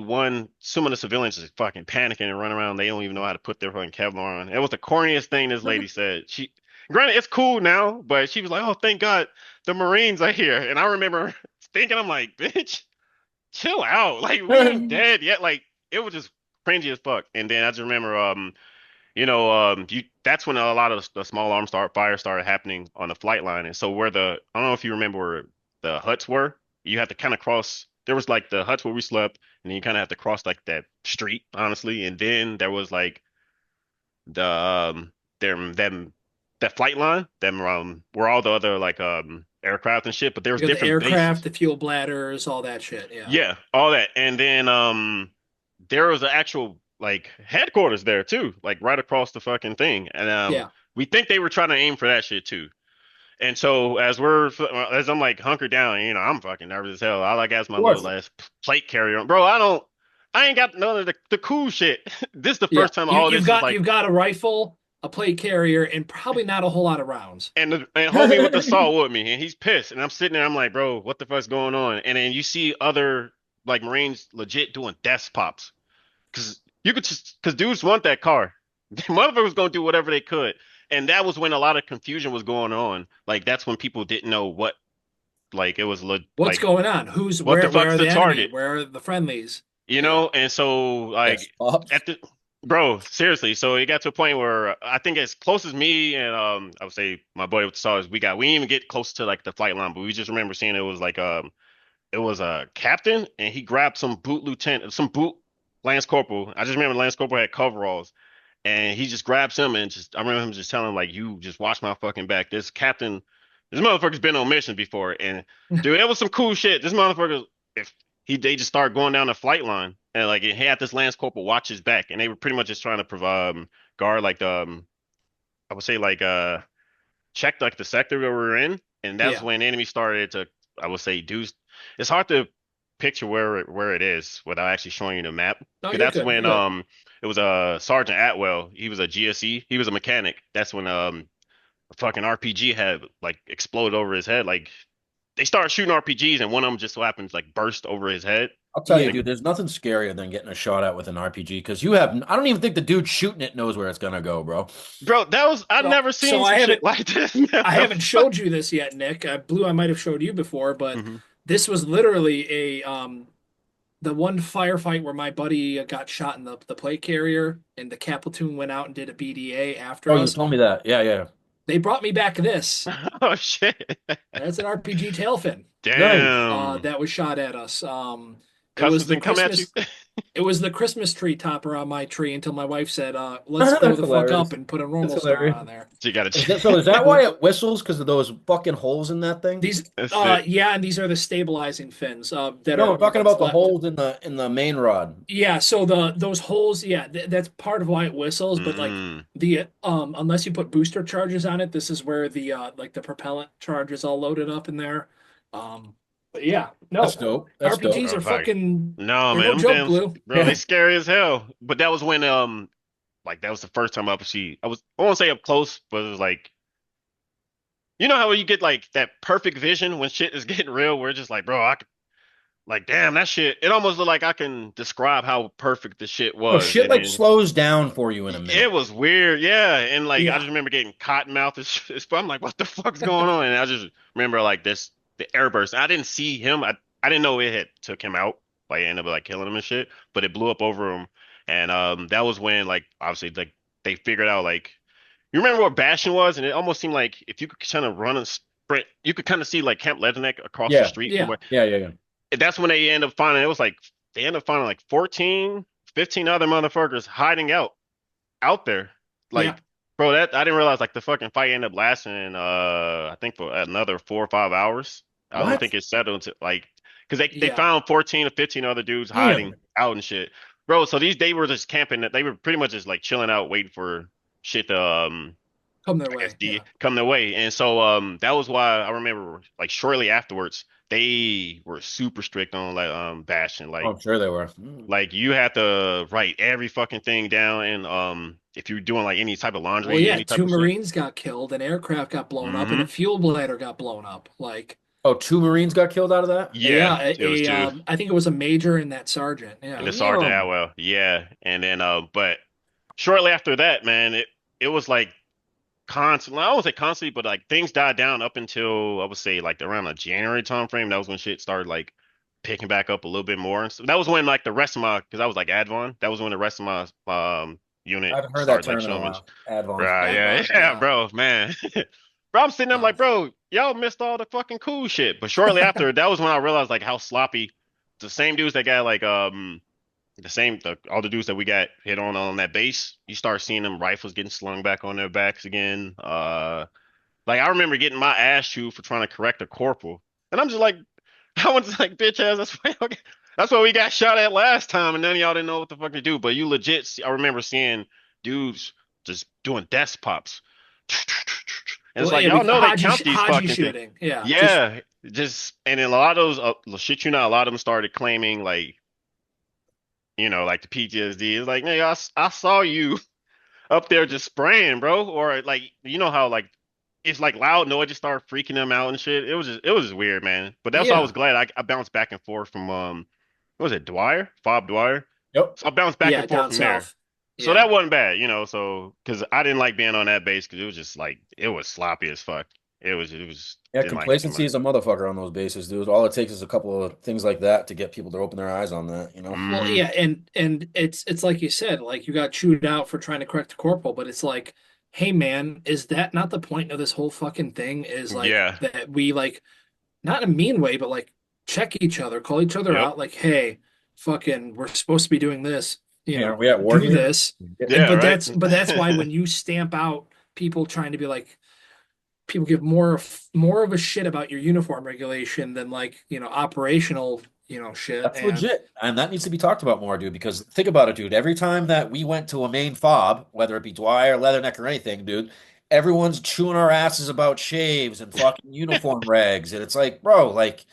some of the civilians just fucking panicking and running around. They don't even know how to put their fucking Kevlar on. It was the corniest thing this lady said. Granted, it's cool now, but she was like, "Oh, thank God, the Marines are here." And I remember thinking, I'm like, "Bitch, chill out. Like, we ain't dead yet." Like, it was just cringy as fuck. And then I just remember, that's when a lot of the small arms fire started happening on the flight line. And so I don't know if you remember where the huts were. You had to kind of cross. There was like the huts where we slept, and then you kind of have to cross like that street, honestly. And then there was like the them that flight line, them where all the other like aircraft and shit. But there was You got the different aircraft, bases. the fuel bladders, all that shit. Yeah. Yeah, all that. And then there was an actual like headquarters there too, like right across the fucking thing. And Yeah. we think they were trying to aim for that shit too. And so as I'm like hunkered down, I'm fucking nervous as hell. I like ask my Of little course. last plate carrier, bro. I ain't got none of the cool shit. This is the Yeah. first time You, all you've this is got like, you've got a rifle, a plate carrier, and probably not a whole lot of rounds. and homie with the saw with me, and he's pissed, and I'm sitting there, I'm like, bro, what the fuck's going on? And then you see other like Marines legit doing desk pops. Because because dudes want that car. Motherfuckers was gonna do whatever they could, and that was when a lot of confusion was going on. Like that's when people didn't know what, like it was What's like going on? Who's what the where fuck's are the the enemy? target, Where are the friendlies? Yeah. And so Yes, like pops. at the bro, seriously. So it got to a point where I think as close as me and I would say my buddy with the saw is we didn't even get close to like the flight line, but we just remember seeing it was like it was a captain, and he grabbed some boot Lance Corporal. I just remember Lance Corporal had coveralls, and he just grabs him and I remember him just telling him like, "You just watch my fucking back." This motherfucker's been on missions before, and dude, it was some cool shit. This motherfucker, if they just started going down the flight line, and like he had this Lance Corporal watch his back, and they were pretty much just trying to provide guard like the I would say like check like the sector that we were in, and that's Yeah. when enemies started to I would say do. It's hard to picture where it is without actually showing you the map. No, Because you're that's good. You're when good. it was Sergeant Atwell. He was a GSE. He was a mechanic. That's when a fucking RPG had like exploded over his head. Like they started shooting RPGs and one of them just so happens like burst over his head. I'll tell you, Yeah. Like, dude, there's nothing scarier than getting a shot at with an RPG because you have, I don't even think the dude shooting it knows where it's gonna go, bro. bro, that was I've Well, never so seen some shit like this. I haven't showed you this yet, Nick. Blue, I might have showed you before, but Mhm. this was literally a the one firefight where my buddy got shot in the plate carrier, and the cap platoon went out and did a BDA after Oh, you us. told me that. Yeah, yeah. They brought me back this. Oh shit. That's an RPG tailfin Nice. Damn. that was shot at us. It was Customs the didn't come at you. Christmas tree topper on my tree until my wife said, "Let's blow That's the fuck hilarious. up and put a That's normal star hilarious. on there." So you gotta Is that why it whistles? Because of those fucking holes in that thing? These, That's it. yeah, and these are the stabilizing fins that No, are I'm talking what's about the left. holes in the main rod. Yeah, so those holes, yeah, that's part of why it whistles. But like Mm. the unless you put booster charges on it, this is where the like the propellant charge is all loaded up in there. But yeah, That's no, dope. That's dope. RPGs Oh, are fuck. fucking No, they're man, no them joke, damn Blue. bro, they scary as hell. But that was when like that was the first time I was I won't say up close, but it was like you know how you get like that perfect vision when shit is getting real, where it's just like, bro, I could like damn that shit. It almost looked like I can describe how perfect the shit Oh, was. shit And like then slows down for you in a it minute. was weird, yeah. And like I Yeah, just remember getting cotton mouth I'm like, what the fuck's going on? And I just remember like this the airburst. I didn't see him. I didn't know it had took him out. Like it ended up like killing him and shit. But it blew up over him. And that was when like obviously like they figured out like you remember what Bastion was? And it almost seemed like if you could kind of run a sprint, you could kind of see like Camp Leatherneck across the Yeah. street from yeah, where Yeah, yeah, yeah. that's when they end up finding it was like they end up finding like 14, 15 other motherfuckers hiding out there. yeah. Like, bro, that I didn't realize like the fucking fight ended up lasting I think for another 4 or 5 hours. I don't What? think it settled until like because they Yeah. found 14 or 15 other dudes Damn. hiding out and shit. Bro, so these they were just camping they were pretty much just like chilling out waiting for shit to Come their I guess way. D Yeah. come their way. And so that was why I remember like shortly afterwards they were super strict on like Bastion. Oh, I'm sure they were. Like you have to write every fucking thing down and if you're doing like any type of Well, laundry, yeah, any type two of shit. Marines got killed, an aircraft got blown up, and a Hmm. fuel bladder got blown up. Like, Oh, two Marines got killed out of that? Yeah, it was a two. I think it was a major and that sergeant. And Yeah. the Sergeant Damn. Atwell. Yeah. And then but shortly after that, man, it was like constantly I won't say constantly, but like things died down up until I would say like around the January time frame. That was when shit started like picking back up a little bit more. And so that was when like the rest of my because I was like Advon, that was when the rest of my I unit haven't heard that started like term in a showing. while. Advon. Right, yeah, Advon, yeah, yeah. bro, man. Bro, I'm sitting there, I'm Uh, like, bro, y'all missed all the fucking cool shit. But shortly after, that was when I realized like how sloppy the same dudes that got like all the dudes that we got hit on that base, you start seeing them rifles getting slung back on their backs again. Like I remember getting my ass chewed for trying to correct a corporal, and I'm just like, I was like, bitch ass, that's why we got shot at last time, and none of y'all didn't know what the fuck to do. But you legit, I remember seeing dudes just doing desk pops, and it's well, like yeah, y'all know they count these Haji fucking things. shooting. Yeah, just Yeah, just and then a lot of those shit, you know, a lot of them started claiming like, you know, like the PTSD. It's like, nigga, I saw you up there just spraying, bro, or like you know how like it's like loud noise just started freaking them out and shit. It was just weird, man. But that's why I was yeah, glad I bounced back and forth from what was it Dwyer, Fob Dwyer. Yep. So I bounced back yeah, and forth down from there. south. So Yeah. that wasn't bad, you know. So because I didn't like being on that base because it was just like it was sloppy as fuck. It was Yeah, didn't like it too complacency much. is a motherfucker on those bases, dude. All it takes is a couple of things like that to get people to open their eyes on that, you know? Well, Hmm. yeah, and it's like you said, like you got chewed out for trying to correct the corporal, but it's like, hey man, is that not the point of this whole fucking thing? Is like Yeah. that we like not in a mean way, but like check each other, call each other Yep. out, like, hey, fucking, we're supposed to be doing this, Yeah, are we at war do here? this. And Yeah. Right. but that's why when you stamp out people trying to be like people give more of a shit about your uniform regulation than like, operational, shit. That's And legit. And that needs to be talked about more, dude, because think about it, dude. Every time that we went to a main fob, whether it be Dwyer, Leatherneck, or anything, dude, everyone's chewing our asses about shaves and fucking uniform regs. And it's like, bro, like,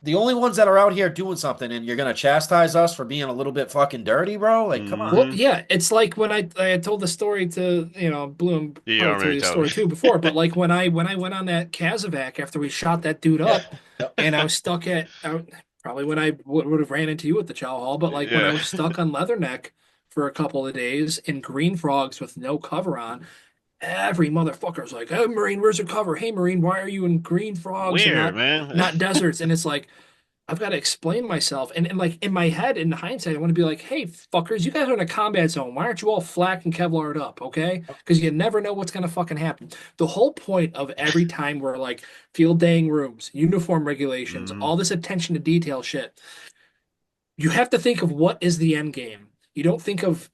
the only ones that are out here doing something, and you're gonna chastise us for being a little bit fucking dirty, bro. Like, come on. Well, Hmm. yeah, it's like when I told the story to, Bloom Yeah, you probably told already you the told me. story too before, but like when I went on that Kazovac after we shot that dude up, Yep. and I was stuck probably when I would have ran into you at the chow hall, but like when I Yeah. was stuck on Leatherneck for a couple of days in green frogs with no cover on, every motherfucker's like, "Hey, Marine, where's your cover? Hey, Marine, why are you in green frogs and Weird, not man. not deserts?" And it's like I've got to explain myself. And like in my head, in hindsight, I want to be like, hey, fuckers, you guys are in a combat zone. Why aren't you all flak and Kevlared up? Okay. Because you never know what's going to fucking happen. The whole point of every time we're like field daying rooms, uniform regulations, Hmm. all this attention to detail shit, you have to think of what is the end game. You don't think of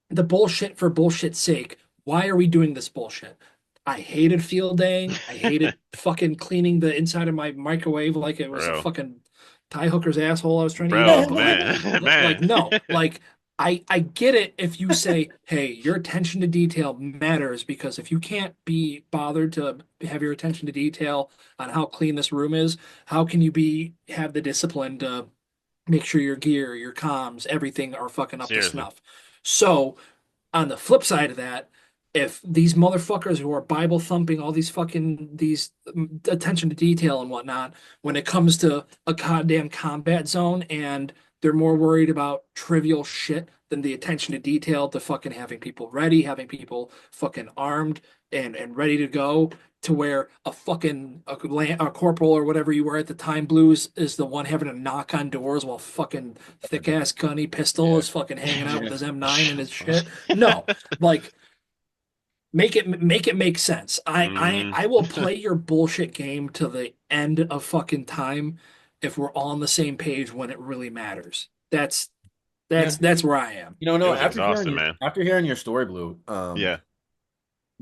the bullshit for bullshit's sake. Why are we doing this bullshit? I hated field daying. I hated fucking cleaning the inside of my microwave like it was a Bro, fucking tie hooker's asshole I was trying to eat bro, off. Like, man, like man. no, like I get it if you say, hey, your attention to detail matters because if you can't be bothered to have your attention to detail on how clean this room is, how can you have the discipline to make sure your gear, your comms, everything are fucking up to Seriously, snuff? So on the flip side of that, if these motherfuckers who are Bible thumping all these attention to detail and whatnot, when it comes to a goddamn combat zone and they're more worried about trivial shit than the attention to detail to fucking having people ready, having people fucking armed and ready to go, to where a corporal or whatever you were at the time, Blues, is the one having to knock on doors while fucking thick ass gunny pistol Yeah. is fucking hanging out with Yeah. his M9 and his shit. No, like make it make sense. I I hmm I will play your bullshit game to the end of fucking time if we're all on the same page when it really matters. That's Yeah. that's that's where I am. It No, was exhausting, man. after hearing your story, Blue, Yeah,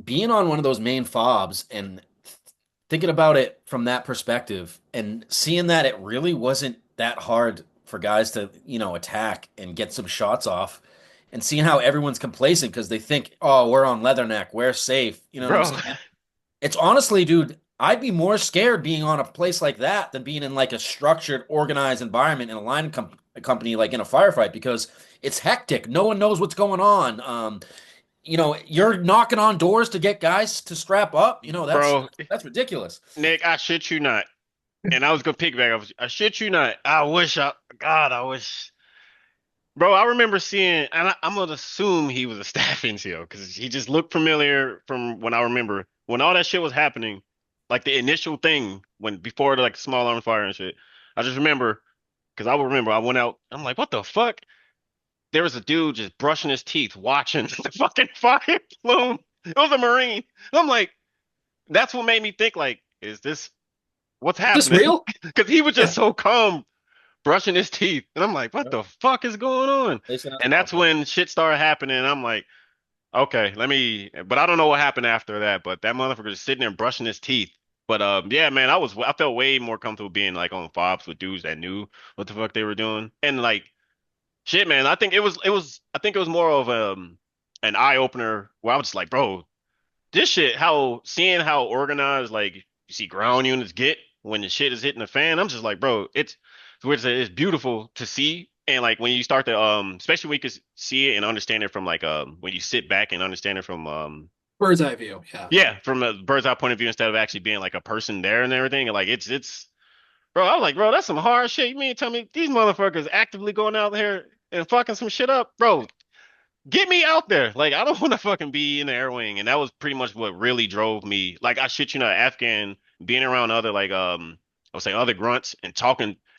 being on one of those main fobs and thinking about it from that perspective and seeing that it really wasn't that hard for guys to, attack and get some shots off and seeing how everyone's complacent because they think, oh, we're on Leatherneck, we're safe. You know what I'm bro. saying? It's honestly, dude, I'd be more scared being on a place like that than being in like a structured, organized environment in a company like in a firefight because it's hectic. No one knows what's going on. You're knocking on doors to get guys to strap up. Bro, That's ridiculous. Nick, I shit you not. And I was gonna piggyback off. I shit you not. God, I wish. Bro, I remember seeing, and I'm gonna assume he was a staff NCO because he just looked familiar from when I remember when all that shit was happening, like the initial thing when before the like small arms fire and shit. I just remember because I will remember I went out. I'm like, what the fuck? There was a dude just brushing his teeth, watching the fucking fire plume. It was a Marine. I'm like, that's what made me think like, is this what's Is this happening? real? Because he was Yeah. just so calm brushing his teeth. And I'm like, what the fuck is going on? Listen at the And that's pump. when shit started happening. I'm like, okay, but I don't know what happened after that. But that motherfucker just sitting there brushing his teeth. But yeah, man, I felt way more comfortable being like on fobs with dudes that knew what the fuck they were doing. And like shit, man, I think it was more of an eye opener where I was just like, bro, this shit, seeing how organized like you see ground units get when the shit is hitting the fan, I'm just like, bro, it's beautiful to see. And like when you start to especially when you can see it and understand it from like when you sit back and understand it from Bird's eye view. Yeah. yeah, from a bird's eye point of view instead of actually being like a person there and everything. And like it's bro, I was like, bro, that's some hard shit. You mean tell me these motherfuckers actively going out here and fucking some shit up? Bro, get me out there. Like, I don't want to fucking be in the air wing. And that was pretty much what really drove me. Like, I shit you not, Afghan, being around other, like, I would say other grunts and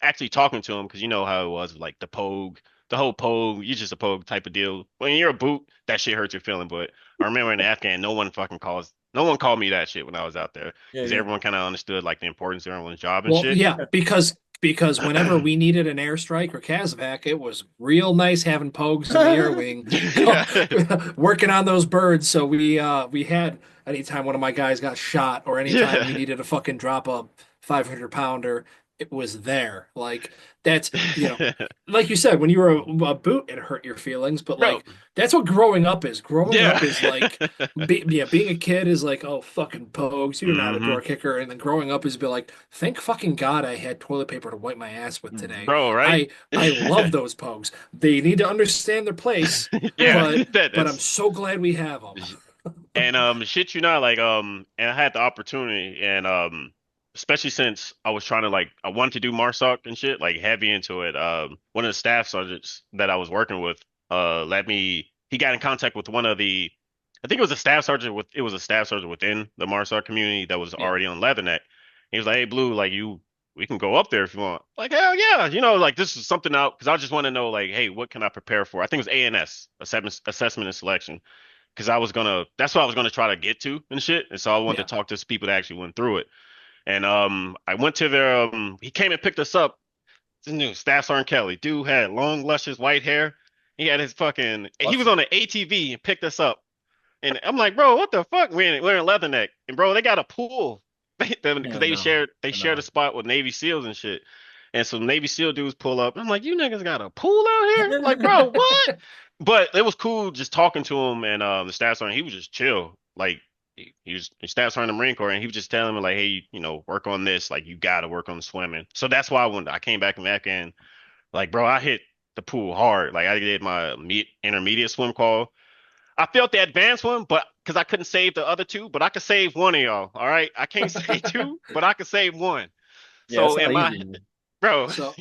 actually talking to them, because you know how it was, like, the whole pogue, you just a pogue type of deal. When you're a boot, that shit hurts your feeling. But I remember in the Afghan, no one called me that shit when I was out there, Yeah, because yeah. everyone kind of understood, like, the importance of everyone's job and Well, shit. yeah, because whenever we needed an airstrike or Casevac, it was real nice having Pogues in the air wing Yeah. working on those birds. So we had anytime one of my guys got shot or anytime we Yeah. needed to fucking drop a 500 pounder, it was there. Like that's, like you said, when you were a boot, it hurt your feelings, but Bro, like that's what growing up is. Growing yeah. up is like, being a kid is like, oh, fucking pogues, you're not a Hmm. door kicker. And then growing up is be like, thank fucking God I had toilet paper to wipe my ass with today. Bro, right? I love those pogues. They need to understand their place, Yeah, but I'm that's so glad we have them. and shit you not like and I had the opportunity and especially since I was trying to like I wanted to do MARSOC and shit, like heavy into it. One of the staff sergeants that I was working with let me he got in contact with one of the I think it was a staff sergeant within the MARSOC community that was Yeah, already on Leatherneck. He was like, "Hey Blue, like we can go up there if you want." Like, hell yeah, like this is something out because I just want to know like, hey, what can I prepare for? I think it was ANS, assessment and selection, because that's what I was gonna try to get to and shit. And so I wanted yeah. to talk to some people that actually went through it. And I went to their he came and picked us up. This new Staff Sergeant Kelly. Dude had long, luscious white hair. He had his fucking he was on an ATV and picked us up. And I'm like, bro, what the fuck? We're in Leatherneck. And bro, they got a pool. Because Oh no. they Oh, shared a no. spot with Navy SEALs and shit. And so Navy SEAL dudes pull up. I'm like, you niggas got a pool out here? Like, bro, what? But it was cool just talking to him and the staff sergeant, he was just chill. Like he was staff sergeant in the Marine Corps and he was just telling me like, hey, work on this. Like you gotta work on the swimming. So that's why when I came back and like, bro, I hit the pool hard. Like I did my intermediate swim call. I felt the advanced one, but because I couldn't save the other two, but I could save one of y'all. All right. I can't save two, but I could save one. Yeah, it's So not in my easy, man. bro. So,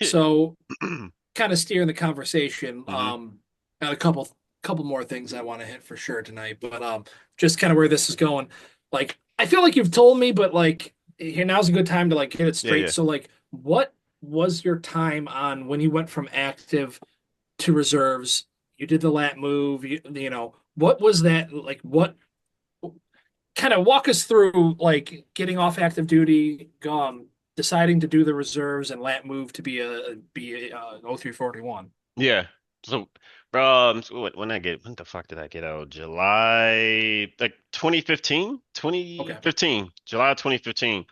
so Hmm. kind of steering the conversation. Hmm. Got a couple more things I want to hit for sure tonight, but just kind of where this is going. Like, I feel like you've told me, but like, here now's a good time to like hit it Yeah, straight. yeah. So, like, what was your time on when you went from active to reserves? You did the lat move. What was that like? What kind of walk us through like getting off active duty, deciding to do the reserves and lat move to be a 0341. Yeah. So, bro, so when the fuck did I get out? July, like 2015, Okay. 2015, July 2015.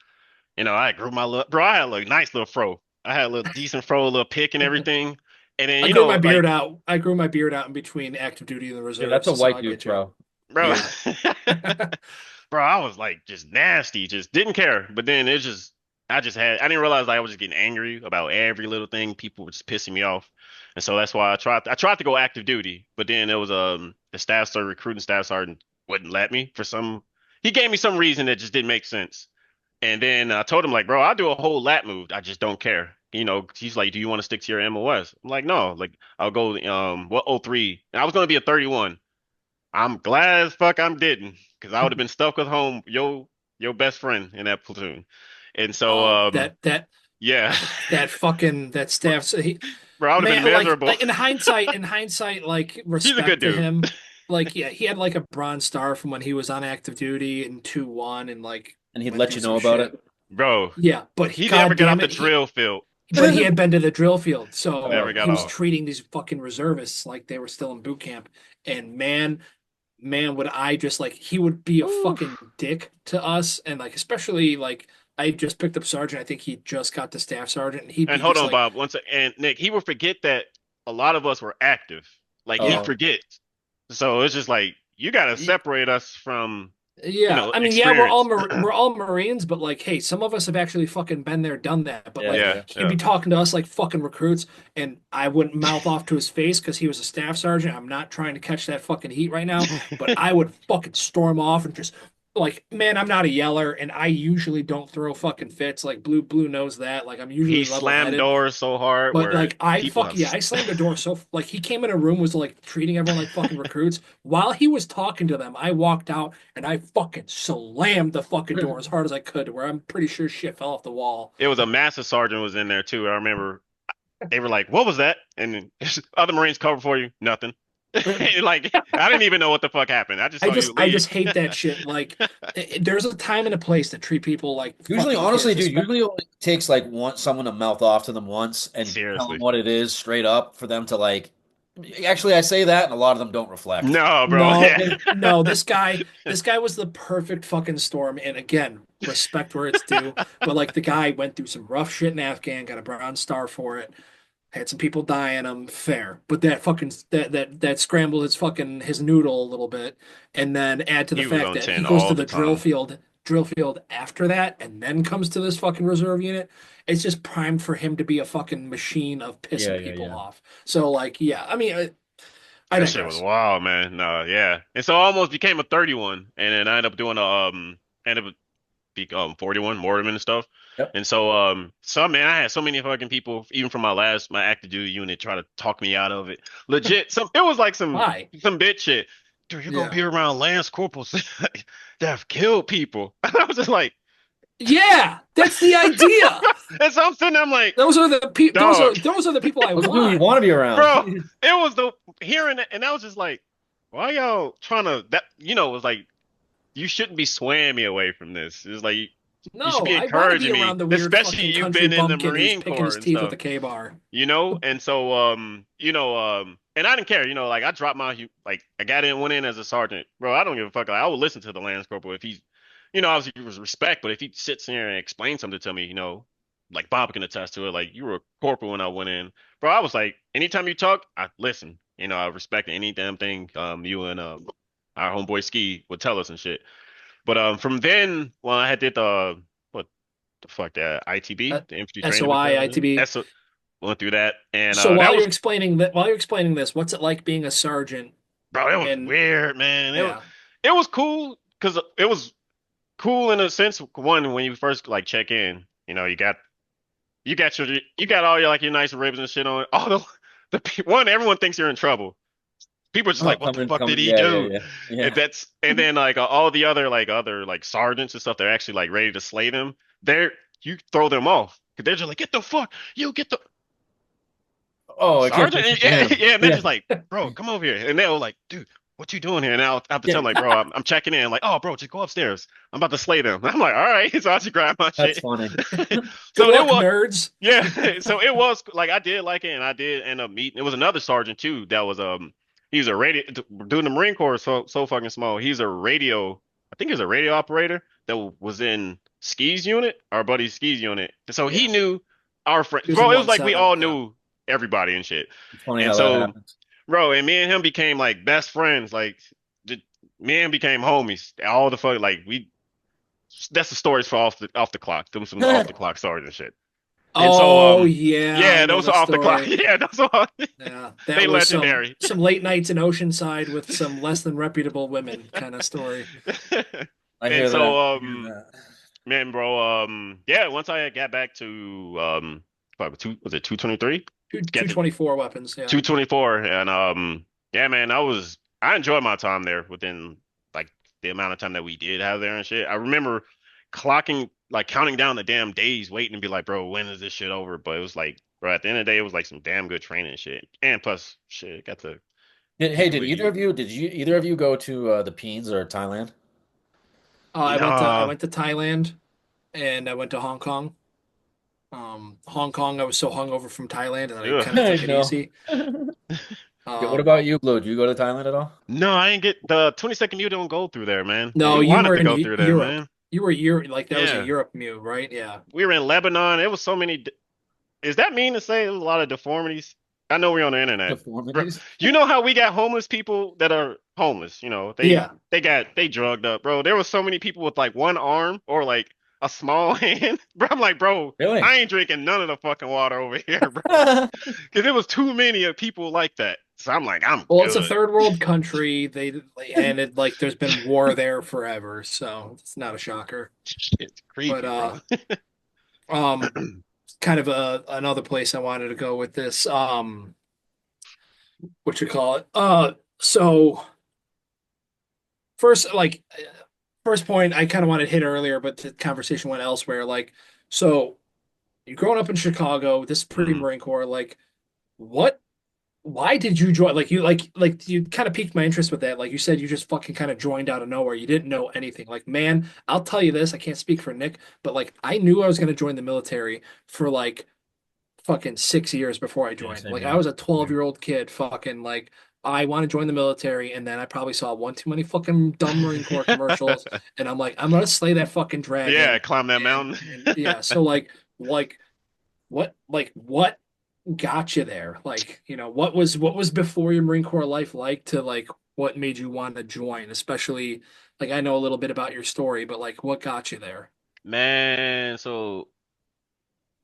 I grew my little, bro, I had a little, nice little fro. I had a little decent fro, a little pick and everything. And then, I grew my like, beard out. I grew my beard out in between active duty and the Yeah, that's a reserves, so white I dude, get you. bro. bro, Beard. bro, I was like just nasty, just didn't care. But then I I didn't realize I was just getting angry about every little thing. People were just pissing me off, and so that's why I tried to go active duty, but then it was the staff sergeant, recruiting staff sergeant wouldn't let me for some. He gave me some reason that just didn't make sense, and then I told him like, bro, I'll do a whole lat move. I just don't care. He's like, do you want to stick to your MOS? I'm like, no, like I'll go what 03. And I was gonna be a 31. I'm glad as fuck I'm didn't, because I would have been stuck with home, your best friend in that platoon. And so, Oh, yeah, that staff. So bro, I would have been man, miserable. like in hindsight, like He's a good respect to dude, him. Like, yeah, he had like a bronze star from when he was on active duty in 2-1 and like And he'd went let through you some know about shit. it. bro. Yeah, but He never god got off damn the it, drill field. he had been to the drill field, so Never Oh, got he was off. treating these fucking reservists like they were still in boot camp. And man, would I just like he would be a fucking Oof. dick to us, and like especially like I just picked up sergeant. I think he just got to staff sergeant, and he'd And be hold just on, like, Bob. And Nick, he would forget that a lot of us were active. Like he'd yeah, oh, forget. So it's just like you got to separate us from, yeah. I mean, yeah, experience. we're all Marines, but like, hey, some of us have actually fucking been there, done that. But yeah, like, yeah, Yeah, yeah. he'd yeah. be talking to us like fucking recruits, and I wouldn't mouth off to his face because he was a staff sergeant. I'm not trying to catch that fucking heat right now, but I would fucking storm off and just like, man, I'm not a yeller, and I usually don't throw fucking fits. Like Blue knows that. Like I'm He usually level slammed headed. doors so hard But where like I people fuck have. yeah, I slammed the door so like he came in a room was like treating everyone like fucking recruits. While he was talking to them, I walked out and I fucking slammed the fucking door as hard as I could, where I'm pretty sure shit fell off the wall. It was a master sergeant was in there too. I remember they were like, "What was that?" And then other Marines cover for you, nothing. Like I didn't even know what the fuck happened. I just saw you I leave. just hate that shit. Like there's a time and a place to treat people like Usually, fucking honestly, kids. dude, usually it only takes like someone to mouth off to them once and tell them Seriously, what it is straight up for them to like. Actually, I say that, and a lot of them don't reflect. no, bro. No, Yeah, no, this guy was the perfect fucking storm. And again, respect where it's due. But like the guy went through some rough shit in Afghan, got a Bronze Star for it. Had some people die in him, fair. But that fucking that scrambled his noodle a little bit, and then add to the He was fact on that he 10 goes to all the the time. drill field after that, and then comes to this fucking reserve unit. It's just primed for him to be a fucking machine of Yeah, pissing yeah, people yeah. off. So like, yeah, I mean, I That shit was digress. wild, man. No, yeah. And so I almost became a 31, and then I ended up doing ended up 41 Mortarman and stuff. Yep. And so some man, I had so many fucking people, even from my active duty unit, try to talk me out of it. Legit, some it was like Why? some bitch shit. Dude, you're gonna Yeah. be around Lance Corporals that have killed people. I was just like, Yeah, that's the idea. and so I'm sitting there, I'm like, Those are the pe dog, those are the people I Those are people you want. want to be around. bro, it was the hearing it, and I was just like, why y'all trying to that? It was like you shouldn't be swaying me away from this. It's like you should No, be I want to be encouraging me, around the weird especially fucking you've country been in the bumpkin who's Marine picking Corps his and teeth with stuff, a K-bar. And so and I didn't care, like I dropped like I went in as a sergeant, bro. I don't give a fuck. Like, I would listen to the Lance Corporal if he's, obviously it was respect, but if he sits here and explains something to me, like Bob can attest to it, like you were a corporal when I went in, bro. I was like, anytime you talk, I listen. I respect any damn thing you and our homeboy Ski would tell us and shit. But from then, when I had did what the fuck that Uh, ITB, the infantry training SOI, battalion, ITB. went through that, and So that was, while you're explaining this, what's it like being a sergeant? bro, it was And weird, man. yeah, It was cool because it was cool in a sense. One, when you first like check in, you got all your nice ribs and shit on. All one, everyone thinks you're in trouble. People are just Oh, like, what the coming, fuck did coming. he Yeah, yeah, do? yeah, And yeah. then like all the other like sergeants and stuff, they're actually like ready to slay them. You throw them off because they're just like, get the fuck, you get the Oh, I can't sergeant. push And it to him. yeah, and they're Yeah, just like, bro, come over here. And they're like, dude, what you doing here? And I'll have to tell yeah. them, like, bro, I'm checking in. Like, oh, bro, just go upstairs. I'm about to slay them. I'm like, all right. So I just grab my That's shit. funny. good So it luck, was, nerds. yeah. So it was like I did like it, and I did end up meeting. It was another sergeant too that was he's a radio doing the Marine Corps is so fucking small. He's a radio, I think he's a radio operator that was in Ski's unit, our buddy Ski's unit. So he Yeah, knew our friends, he was in bro. It was like we 1-7. all Yeah. knew everybody and shit. It's funny And how that so, happens. bro, and me and him became like best friends. Like, me and him became homies. All the fuck, like we. That's the stories for off the clock. Them some off the clock stories and shit. And so, Oh yeah, I yeah, know those the are off the clock. story. Yeah, those are Yeah, they that was some legendary. some late nights in Oceanside with some less than reputable women kind of story. I And hear that. so, I hear that. man, bro, yeah, once I got back to probably was it 223? Two Get two to 24 weapons. Yeah. 224, and yeah, man, I enjoyed my time there within like the amount of time that we did have there and shit. I remember counting down the damn days, waiting to be like, bro, when is this shit over? But it was like, bro, at the end of the day, it was like some damn good training and shit, and plus, shit, got to Hey, kick it with you. did you either of you go to the Peens or Thailand? I Nah, went to Thailand and I went to Hong Kong. Hong Kong, I was so hungover from Thailand and I ugh. kind of I took it know. easy. Yeah, what Um, about you, Blue? Did you go to Thailand at all? No, I ain't get the 22nd. You don't go through there, man. no, We you wanted were to in go through there, Europe. man. You were Europe, like that was a Yeah, Europe move, right? Yeah. we were in Lebanon. It was so many. Is that mean to say it was a lot of deformities? I know we're on the internet. Bro, Deformities? you know how we got homeless people that are homeless, Yeah. they drugged up, bro. There was so many people with like one arm or like a small hand. Bro, I'm like, bro, Really? I ain't drinking none of the fucking water over here, bro. Yeah, Because there was too many of people like that. So I'm like, I'm Well, it's a good. third world country. And it like there's been war there forever, so it's not a shocker. It's But creepy, bro. um kind of another place I wanted to go with this. What you call it? So first, first point I kind of wanted to hit earlier, but the conversation went elsewhere. Like, so you're growing up in Chicago, this is Mhm. pre-Marine Corps. Like, what? Why did you join? Like you kind of piqued my interest with that. Like you said, you just fucking kind of joined out of nowhere. You didn't know anything. Like, man, I'll tell you this. I can't speak for Nick, but like I knew I was going to join the military for like fucking 6 years before I joined. same Like I here. was a Same here. 12-year-old kid, fucking like I want to join the military, and then I probably saw one too many fucking dumb Marine Corps commercials, and I'm like, I'm gonna slay that fucking Yeah, dragon, climb that and mountain. yeah, so like what got you there? Like, what was before your Marine Corps life like to like what made you want to join? Especially like I know a little bit about your story, but like what got you there? Man, so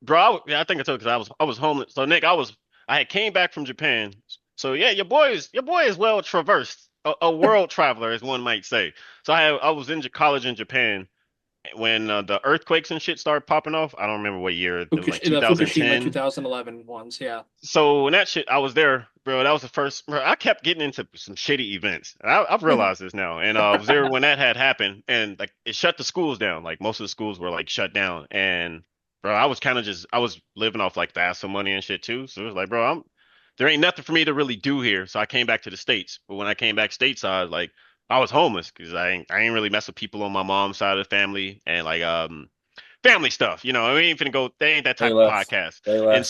bro, yeah, I think I told because I was homeless. So Nick, I had came back from Japan. So yeah, your boy is well traversed, a world traveler, as one might say. So I was in college in Japan when the earthquakes and shit started popping off. I don't remember what year. It was like The Fukushima 2010. 2011 ones, yeah. So when that shit, I was there, bro. That was the first. Bro, I kept getting into some shitty events. And I've realized this now, and I was there when that had happened, and like it shut the schools down. Like most of the schools were like shut down, and bro, I was kind of just I was living off like FAFSA money and shit too. So it was like, bro, there ain't nothing for me to really do here. So I came back to the States. But when I came back stateside, like I was homeless because I ain't really mess with people on my mom's side of the family, and like family stuff. We ain't finna go. They ain't that They type of left. podcast. They And left.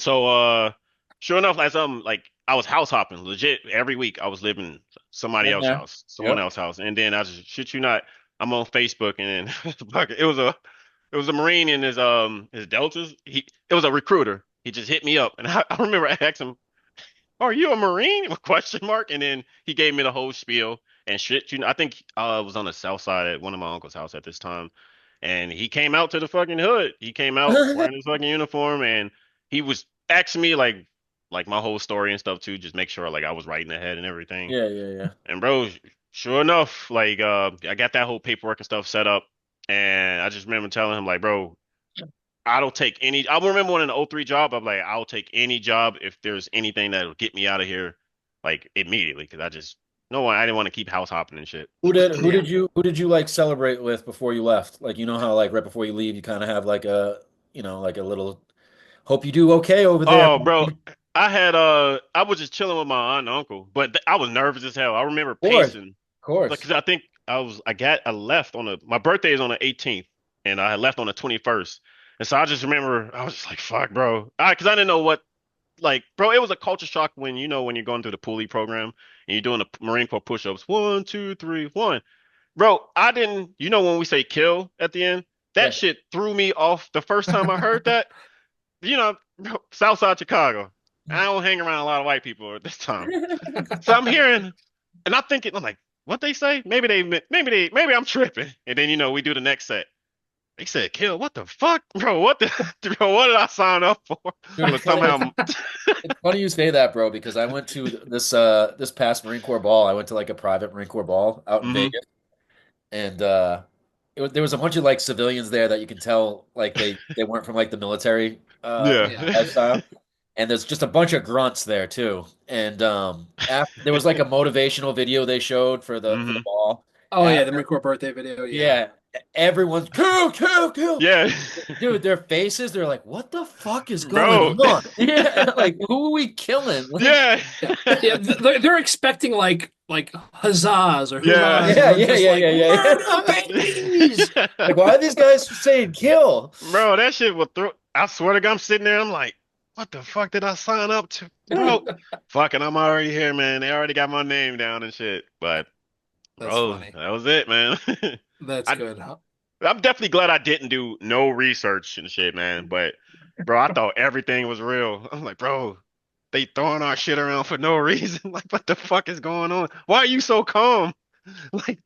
so sure enough, like I was house hopping legit every week. I was living somebody Been else's there. house, someone Yep. else's house, and then I just shit you not, I'm on Facebook, and then fuck it was a Marine in his deltas. It was a recruiter. He just hit me up, and I remember I asked him, "Are you a Marine?" Question mark, and then he gave me the whole spiel and shit. I think I was on the south side at one of my uncle's house at this time, and he came out to the fucking hood. He came out wearing his fucking uniform, and he was asking me like my whole story and stuff too, just make sure like I was right in the head and everything. Yeah, yeah, yeah. And bro, sure enough, like I got that whole paperwork and stuff set up, and I just remember telling him like, bro, I don't take any. I remember when in the '03 job, I'm like, I'll take any job if there's anything that'll get me out of here, like immediately, because I didn't want to keep house hopping and shit. Yeah. Who did you like celebrate with before you left? Like you know how like right before you leave you kind of have like a like a little hope you do okay over there. Oh, bro, I was just chilling with my aunt and uncle, but I was nervous as hell. I remember Of pacing, like, course. cause I think I left my birthday is on the 18th, and I had left on the 21st, and so I just remember I was just like, fuck, bro, cause I didn't know what. Like, bro, it was a culture shock when you're going through the pulley program and you're doing the Marine Corps push-ups. 1, 2, 3, 1. Bro, I didn't, when we say kill at the end, that Yeah. shit threw me off the first time I heard that. Bro, Southside Chicago. I don't hang around a lot of white people at this time. So I'm hearing, and I'm like, what they say? Maybe I'm tripping. And then, we do the next set. They said kill. What the fuck? Bro, bro, what did I sign up for? Dude, But somehow, it's funny you say that, bro, because I went to this past Marine Corps ball. I went to like a private Marine Corps ball out in hmm Vegas, and there was a bunch of like civilians there that you can tell like they weren't from like the military yeah. Yeah. lifestyle. And there's just a bunch of grunts there too. And after there was like a motivational video they showed for the hmm ball. Oh yeah, the After Marine Corps birthday video, yeah. yeah, everyone's kill, kill, kill. Yeah. Dude, their faces, they're like, what the fuck is going Bro. on? Yeah, like who are we killing? Like, Yeah. Yeah. Yeah, they're expecting like huzzas or Yeah. hurrahs, and yeah, we're yeah, just yeah, like yeah, yeah. murder babies. Like, why are these guys saying kill? Bro, that shit will throw. I swear to God, I'm sitting there. I'm like, what the fuck did I sign up to? Bro, fucking, I'm already here, man. They already got my name down and shit. But, That's bro, funny. that was it, man. That's I, good. Huh? I'm definitely glad I didn't do no research and shit, man. But, bro, I thought everything was real. I'm like, bro, they throwing our shit around for no reason. Like, what the fuck is going on? Why are you so calm? Like,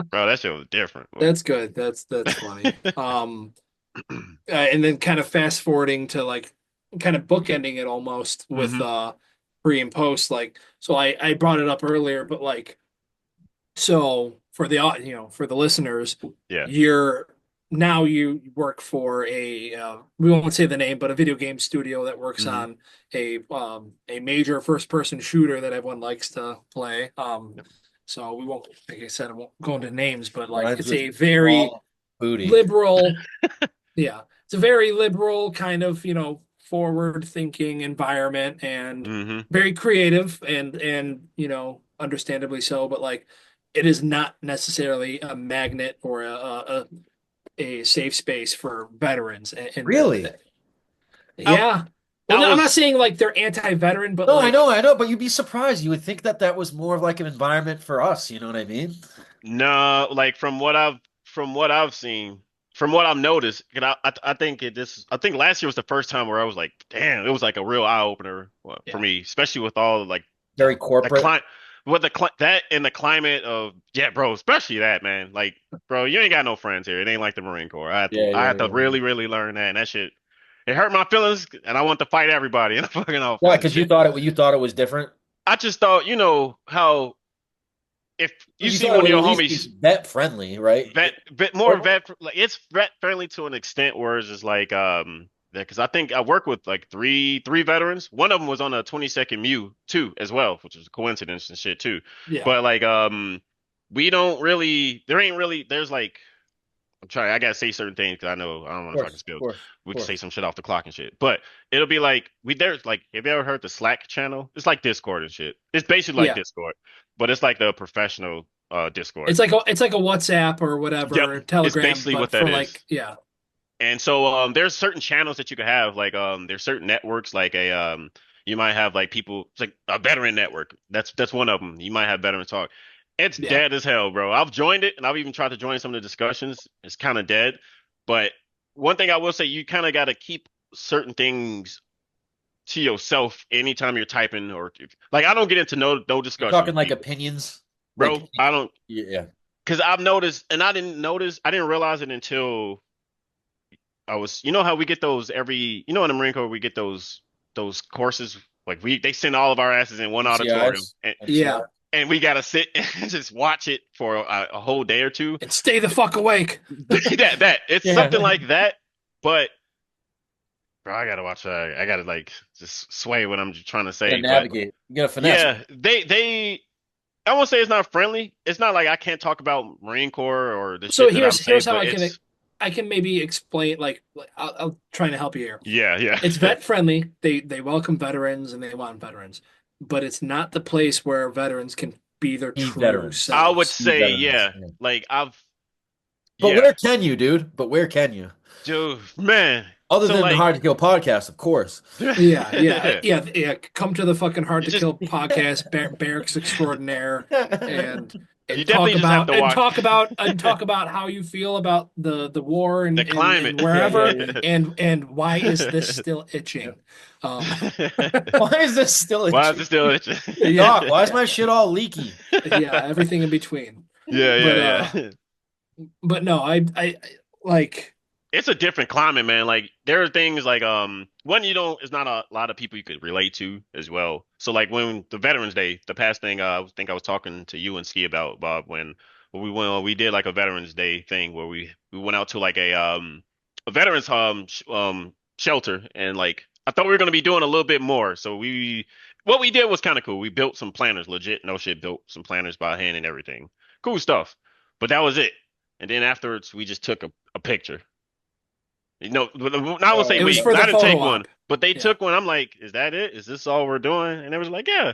bro, that shit was different. But, That's good. That's funny. And then kind of fast forwarding to like kind of bookending it almost with hmm pre and post. Like, so I brought it up earlier, but like, so for the for the listeners, Yeah. you're now you work for we won't say the name, but a video game studio that works hmm on a major first person shooter that everyone likes to play. So we won't, like I said, I won't go into names, but like Rhymes it's with a very small booty. liberal, yeah, it's a very liberal kind of, forward thinking environment and hmm very creative and, understandably so, but like it is not necessarily a magnet or a safe space for veterans. And Really? How yeah, Well, I no, I'm not was saying like they're anti-veteran, but No, like, I know, but you'd be surprised. You would think that that was more of like an environment for us. You know what I mean? no, like from what I've seen, from what I've noticed, and I think I think last year was the first time where I was like, damn, it was like a real eye opener for yeah, me, especially with all like Very the corporate. climate, with that and the climate of yeah, bro, especially that man, like bro, you ain't got no friends here. It ain't like the Marine Corps. Yeah, I yeah, had to yeah, yeah. really learn that, and that shit. It hurt my feelings, and I want to fight everybody in the fucking office Why? and Because shit. you thought it was different. I just thought, you know, how if you You see thought it one of would at your least be homies vet friendly, right? more Or vet like it's vet friendly to an extent where it's just like because I think I work with like three veterans. One of them was on a 22nd Mu too as well, which was a coincidence and shit too. yeah, But like we don't really there ain't really there's like I'm trying I gotta say certain things because I don't know if I can of spill. course, We of can say course. some shit off the clock and shit. But it'll be like we there's like have you ever heard the Slack channel? It's like Discord and shit. It's basically like yeah. Discord, but it's like the professional Discord. It's like a WhatsApp or Yep, whatever, it's Telegram, basically what but that for is. like, yeah, And so there's certain channels that you could have, like there's certain networks, like a you might have like people, it's like a veteran network. That's one of them. You might have veteran talk. It's yeah. dead as hell, bro. I've joined it, and I've even tried to join some of the discussions. It's kind of dead, but one thing I will say, you kind of got to keep certain things to yourself anytime you're typing, or like I don't get into no You're discussion talking with like people, opinions, like bro. I don't yeah. because I've noticed, and I didn't realize it until I was, you know how we get those every, you know, in the Marine Corps we get those courses like they send all of our asses in one auditorium MCIs, Yeah. and we gotta sit and just watch it for a whole day or two. And stay the fuck awake. That it's Yeah, something like that, but bro, I gotta watch. I gotta like just sway what I'm trying to you gotta say, but navigate. You gotta finesse. yeah, they. I won't say it's not friendly. It's not like I can't talk about Marine Corps or the So shit that I'm here's saying, how but it's I can maybe explain I'll try to help you here. yeah, yeah. It's vet friendly. They welcome veterans and they want veterans, but it's not the place where veterans can be their Be true veterans. I would selves. Be say veterans. yeah. Yeah. Like But yeah. where can you, dude? But where can you? Dude, man. Other So than the like, Hard to Kill podcast, of course. you Yeah. Come to the fucking Hard to just Kill podcast, Barracks Extraordinaire, and you definitely just have to watch talk about how you feel about the war the and climate. Yeah, yeah, wherever, yeah. and why is this still itching? Um, Why is this still Why is itchy? it still itching? yeah, Doc, why is my shit all leaky? yeah, everything in between. Yeah, But yeah, yeah. no, I like It's a different climate, man. Like there are things like one you don't it's not a lot of people you could relate to as well. So like when the Veterans Day, the past thing I think I was talking to you and Ski about Bob when we did like a Veterans Day thing where we went out to like a veterans shelter and like I thought we were gonna be doing a little bit more. So we what we did was kind of cool. We built some planners, legit no shit, built some planners by hand and everything. Cool stuff. But that was it. And then afterwards we just took a picture. You know, I would say it was we, for 'cause the I didn't photo take one, op. but they Yeah. took one. I'm like, is that it? Is this all we're doing? And they was like, yeah.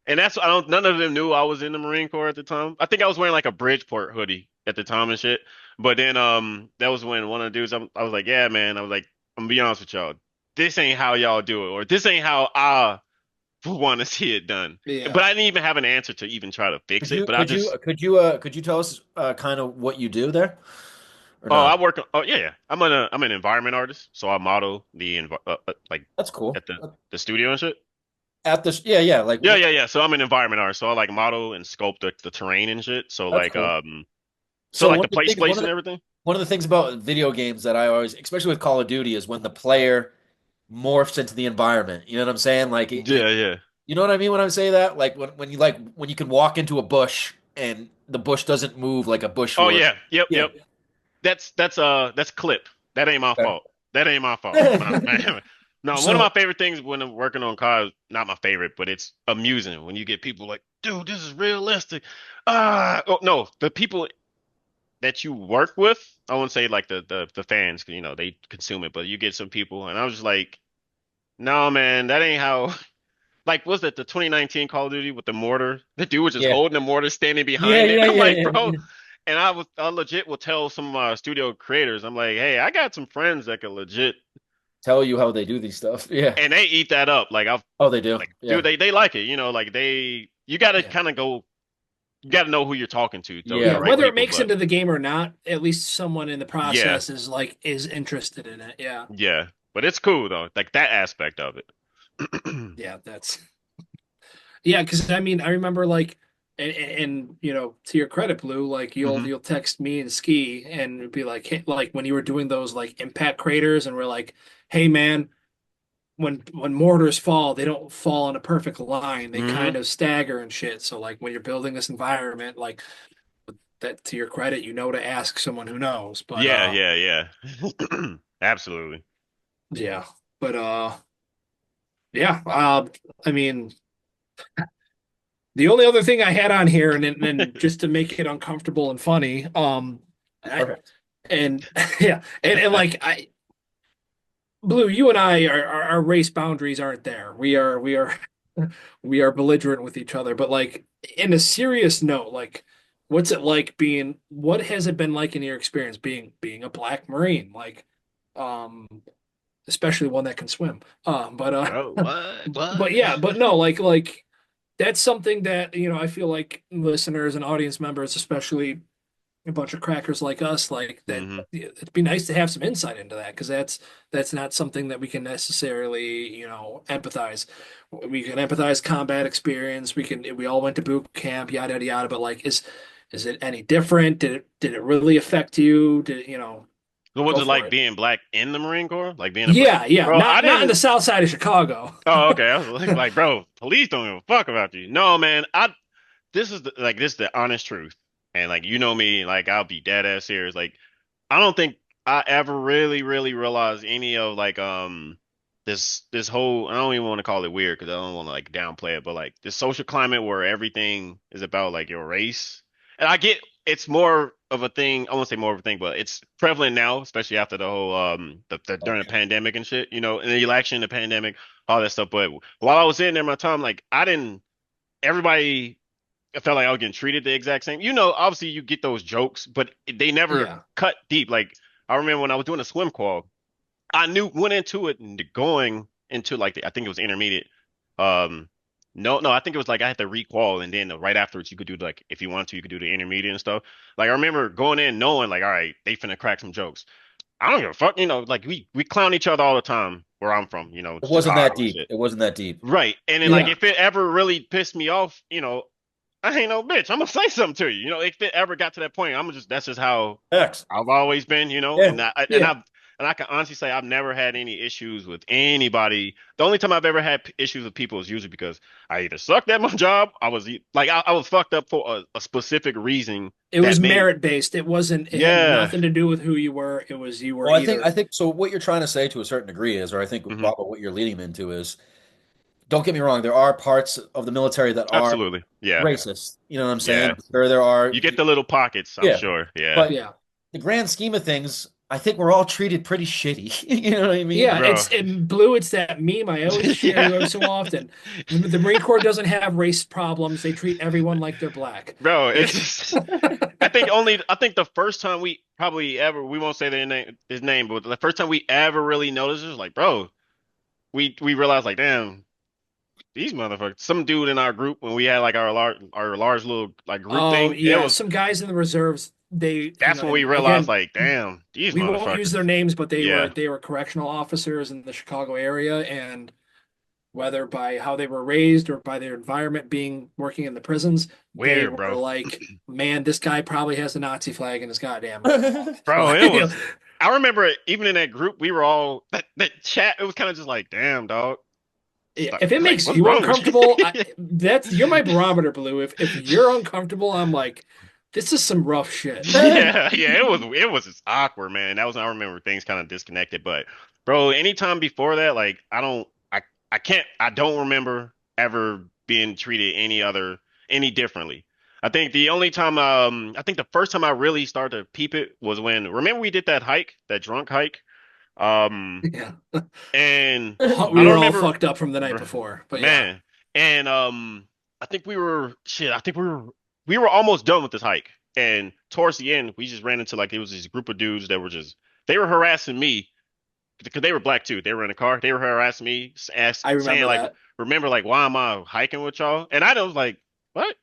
And that's I don't. None of them knew I was in the Marine Corps at the time. I think I was wearing like a Bridgeport hoodie at the time and shit. But then that was when one of the dudes I was like, yeah, man. I was like, I'm gonna be honest with y'all. This ain't how y'all do it, or this ain't how I want to see it done. Yeah. But I didn't even have an answer to even try to fix it. But I just Could you tell us kind of what you do there or oh, no? I work. Oh, yeah, yeah. I'm an environment artist, so I model like That's cool. at the studio and shit. At this, yeah, yeah, like Yeah, yeah, yeah. So I'm an environment artist, so I like model and sculpt the terrain and shit. So that's like cool. so So like the place and everything. one of the things about video games that I always, especially with Call of Duty, is when the player morphs into the environment. You know what I'm saying? Like Yeah, yeah. you know what I mean when I say that? Like when you can walk into a bush and the bush doesn't move like a bush Oh would. yeah, yep, Yeah. yep. That's clip. That ain't my Okay. fault. That ain't my fault. No, one of So my favorite things when I'm working on cars, not my favorite, but it's amusing when you get people like, dude, this is realistic. Oh no, the people that you work with, I wouldn't say like the fans, 'cause, you know, they consume it, but you get some people, and I was just like, no, man, that ain't how. Like, was it the 2019 Call of Duty with the mortar? The dude was just yeah. holding the mortar, standing Yeah, behind it. yeah, I'm yeah, like, yeah, bro, yeah. and I legit will tell some of my studio creators, I'm like, hey, I got some friends that could legit tell you how they do these stuff. Yeah. and they eat that up. Like I've Oh, they do. like, Yeah. dude, they like it. Like you got to Yeah. kind of go. You got to know who you're talking to the Yeah, Yeah. right whether it people. makes But into the game or not, at least someone in the yeah, process is interested in it. Yeah. yeah. But it's cool though, like that aspect of it. Yeah, that's yeah, because I mean, I remember like, and to your credit, Blue, like Hmm. you'll text me and Ski and it'd be like, hey, like when you were doing those like impact craters, and we're like, hey man, when mortars fall, they don't fall in a perfect line. They Hmm. kind of stagger and shit. So like when you're building this environment, like that, to your credit, you know to ask someone who knows. But Yeah, yeah, yeah. Absolutely. yeah, but yeah, I mean. The only other thing I had on here, and just to make it uncomfortable and funny, I Perfect. and yeah, and like Blue, you and I our race boundaries aren't there. We are we are belligerent with each other. But like in a serious note, like what's it like being? What has it been like in your experience being a black Marine? Like, um, especially one that can swim. But Bro, what? but What? yeah, but no, like that's something that, I feel like listeners and audience members, especially a bunch of crackers like us, like that Hmm. it'd be nice to have some insight into that because that's not something that we can necessarily, empathize. We can empathize combat experience. We all went to boot camp, yada yada yada. But like, is it any different? Did it really affect you? So what's Go it for like it. being black in the Marine Corps? Like being a black Yeah, yeah. bro? I Not in the didn't. south side of Chicago. Oh, okay. I was like, bro, police don't give a fuck about you. No, man. This is the honest truth. And like me, like I'll be dead ass serious. Like I don't think I ever really, really realized any of like this whole I don't even want to call it weird because I don't want to like downplay it, but like this social climate where everything is about like your race. And I get it's more of a thing, I won't say more of a thing, but it's prevalent now, especially after the whole during the Okay. pandemic and shit, and the election, the pandemic, all that stuff. But while I was sitting there my time, like I didn't everybody I felt like I was getting treated the exact same. Obviously you get those jokes, but they never Yeah. cut deep. Like I remember when I was doing a swim call, I knew went into it and going into like I think it was intermediate. Um, no, I think it was like I had to requal and then right afterwards you could do like if you wanted to, you could do the intermediate and stuff. Like I remember going in knowing like, all right, they finna crack some jokes. I don't give a fuck, like we clown each other all the time where I'm from, It wasn't that Chicago and deep. shit. It wasn't that deep. Right. And then like Yeah. if it ever really pissed me off, I ain't no bitch. I'm gonna say something to you. If it ever got to that point, that's just how X. I've always been, Yeah. Yeah. and I can honestly say I've never had any issues with anybody. The only time I've ever had issues with people is usually because I either sucked at my job, I was fucked up for a specific reason It that was made, merit based. It had yeah. nothing to do with who you were. It was you were Well, I either. think so. What you're trying to say to a certain degree is, or I think Hmm. Robert, what you're leading me into is, don't get me wrong. There are parts of the military that are Absolutely. Yeah. racist. You know what I'm saying? Yeah. Sure, there are. You get the little pockets, I'm Yeah, sure. Yeah. but Yeah. the grand scheme of things, I think we're all treated pretty shitty. You know what I mean? Yeah, Bro. it's in Blue. It's that meme I always share Yeah. every so often. The Marine Corps doesn't have race problems. They treat everyone like they're black. Bro, it's just I think the first time we probably ever we won't say his name, but the first time we ever really noticed it was like, bro, we realized like, damn, these motherfuckers. Some dude in our group when we had like our large little like group Oh thing, it yeah, was some guys in the reserves. that's when we And realized again, like, damn, these we won't use their motherfuckers. names, but Yeah, they were correctional officers in the Chicago area, and whether by how they were raised or by their environment being working in the prisons, they weird, were bro. like, man, this guy probably has a Nazi flag in his goddamn Bro, it like, was. I remember even in that group, we were all that chat. It was kind of just like, damn, dog. if it Like, makes what's you wrong with uncomfortable, you? that's you're my barometer, Blue. If you're uncomfortable, I'm like, this is some rough shit. Yeah, yeah, it was just awkward, man. That was I remember things kind of disconnected, but bro, anytime before that, like I don't remember ever being treated any differently. I think the only time I think the first time I really started to peep it was when remember we did that hike, that drunk hike? Um Yeah, and I we don't were all remember fucked up from the night br- before, but yeah, man. And I think we were shit, I think we were almost done with this hike. And towards the end, we just ran into like it was this group of dudes that were just they were harassing me because they were black too. They were in the car. They were harassing me, I saying remember like, that. remember like, why am I hiking with y'all? And I was like, what?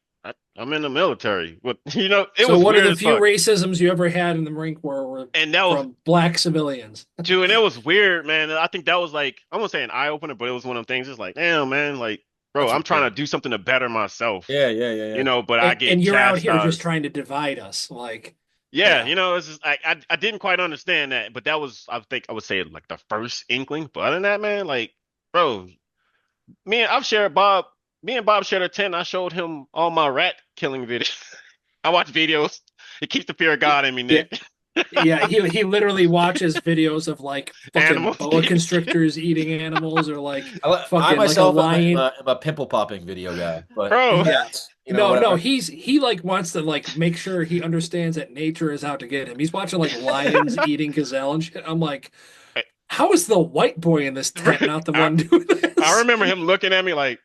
I'm in the military. What? It So was one of weird the as few fuck. racisms you ever had in the Marine Corps were And that was, from black civilians. dude, and it was weird, man. And I think that was like, I won't say an eye opener, but it was one of them things. It's like, damn, man, like, bro, That's I'm trying to weird. do something to better myself, Yeah. but I get And you're out here just chastised. trying to divide us. Like, Yeah, yeah. it's just I didn't quite understand that, but that was I think I would say like the first inkling. But other than that, man, like, bro, me and Bob shared a tent. I showed him all my rat killing videos. I watch videos. It keeps the fear of God in me, Yeah. Nick. Yeah, he literally watches videos of like fucking Animals boa getting shit. constrictors eating animals or like I fucking like a myself lion. am a pimple popping video guy, but Bro. Yeah. that's No, whatever. he like wants to like make sure he understands that nature is out to get him. He's watching like lions eating gazelle and shit. I'm like, how is the white boy in this tent not the I one doing I this? remember him looking at me like,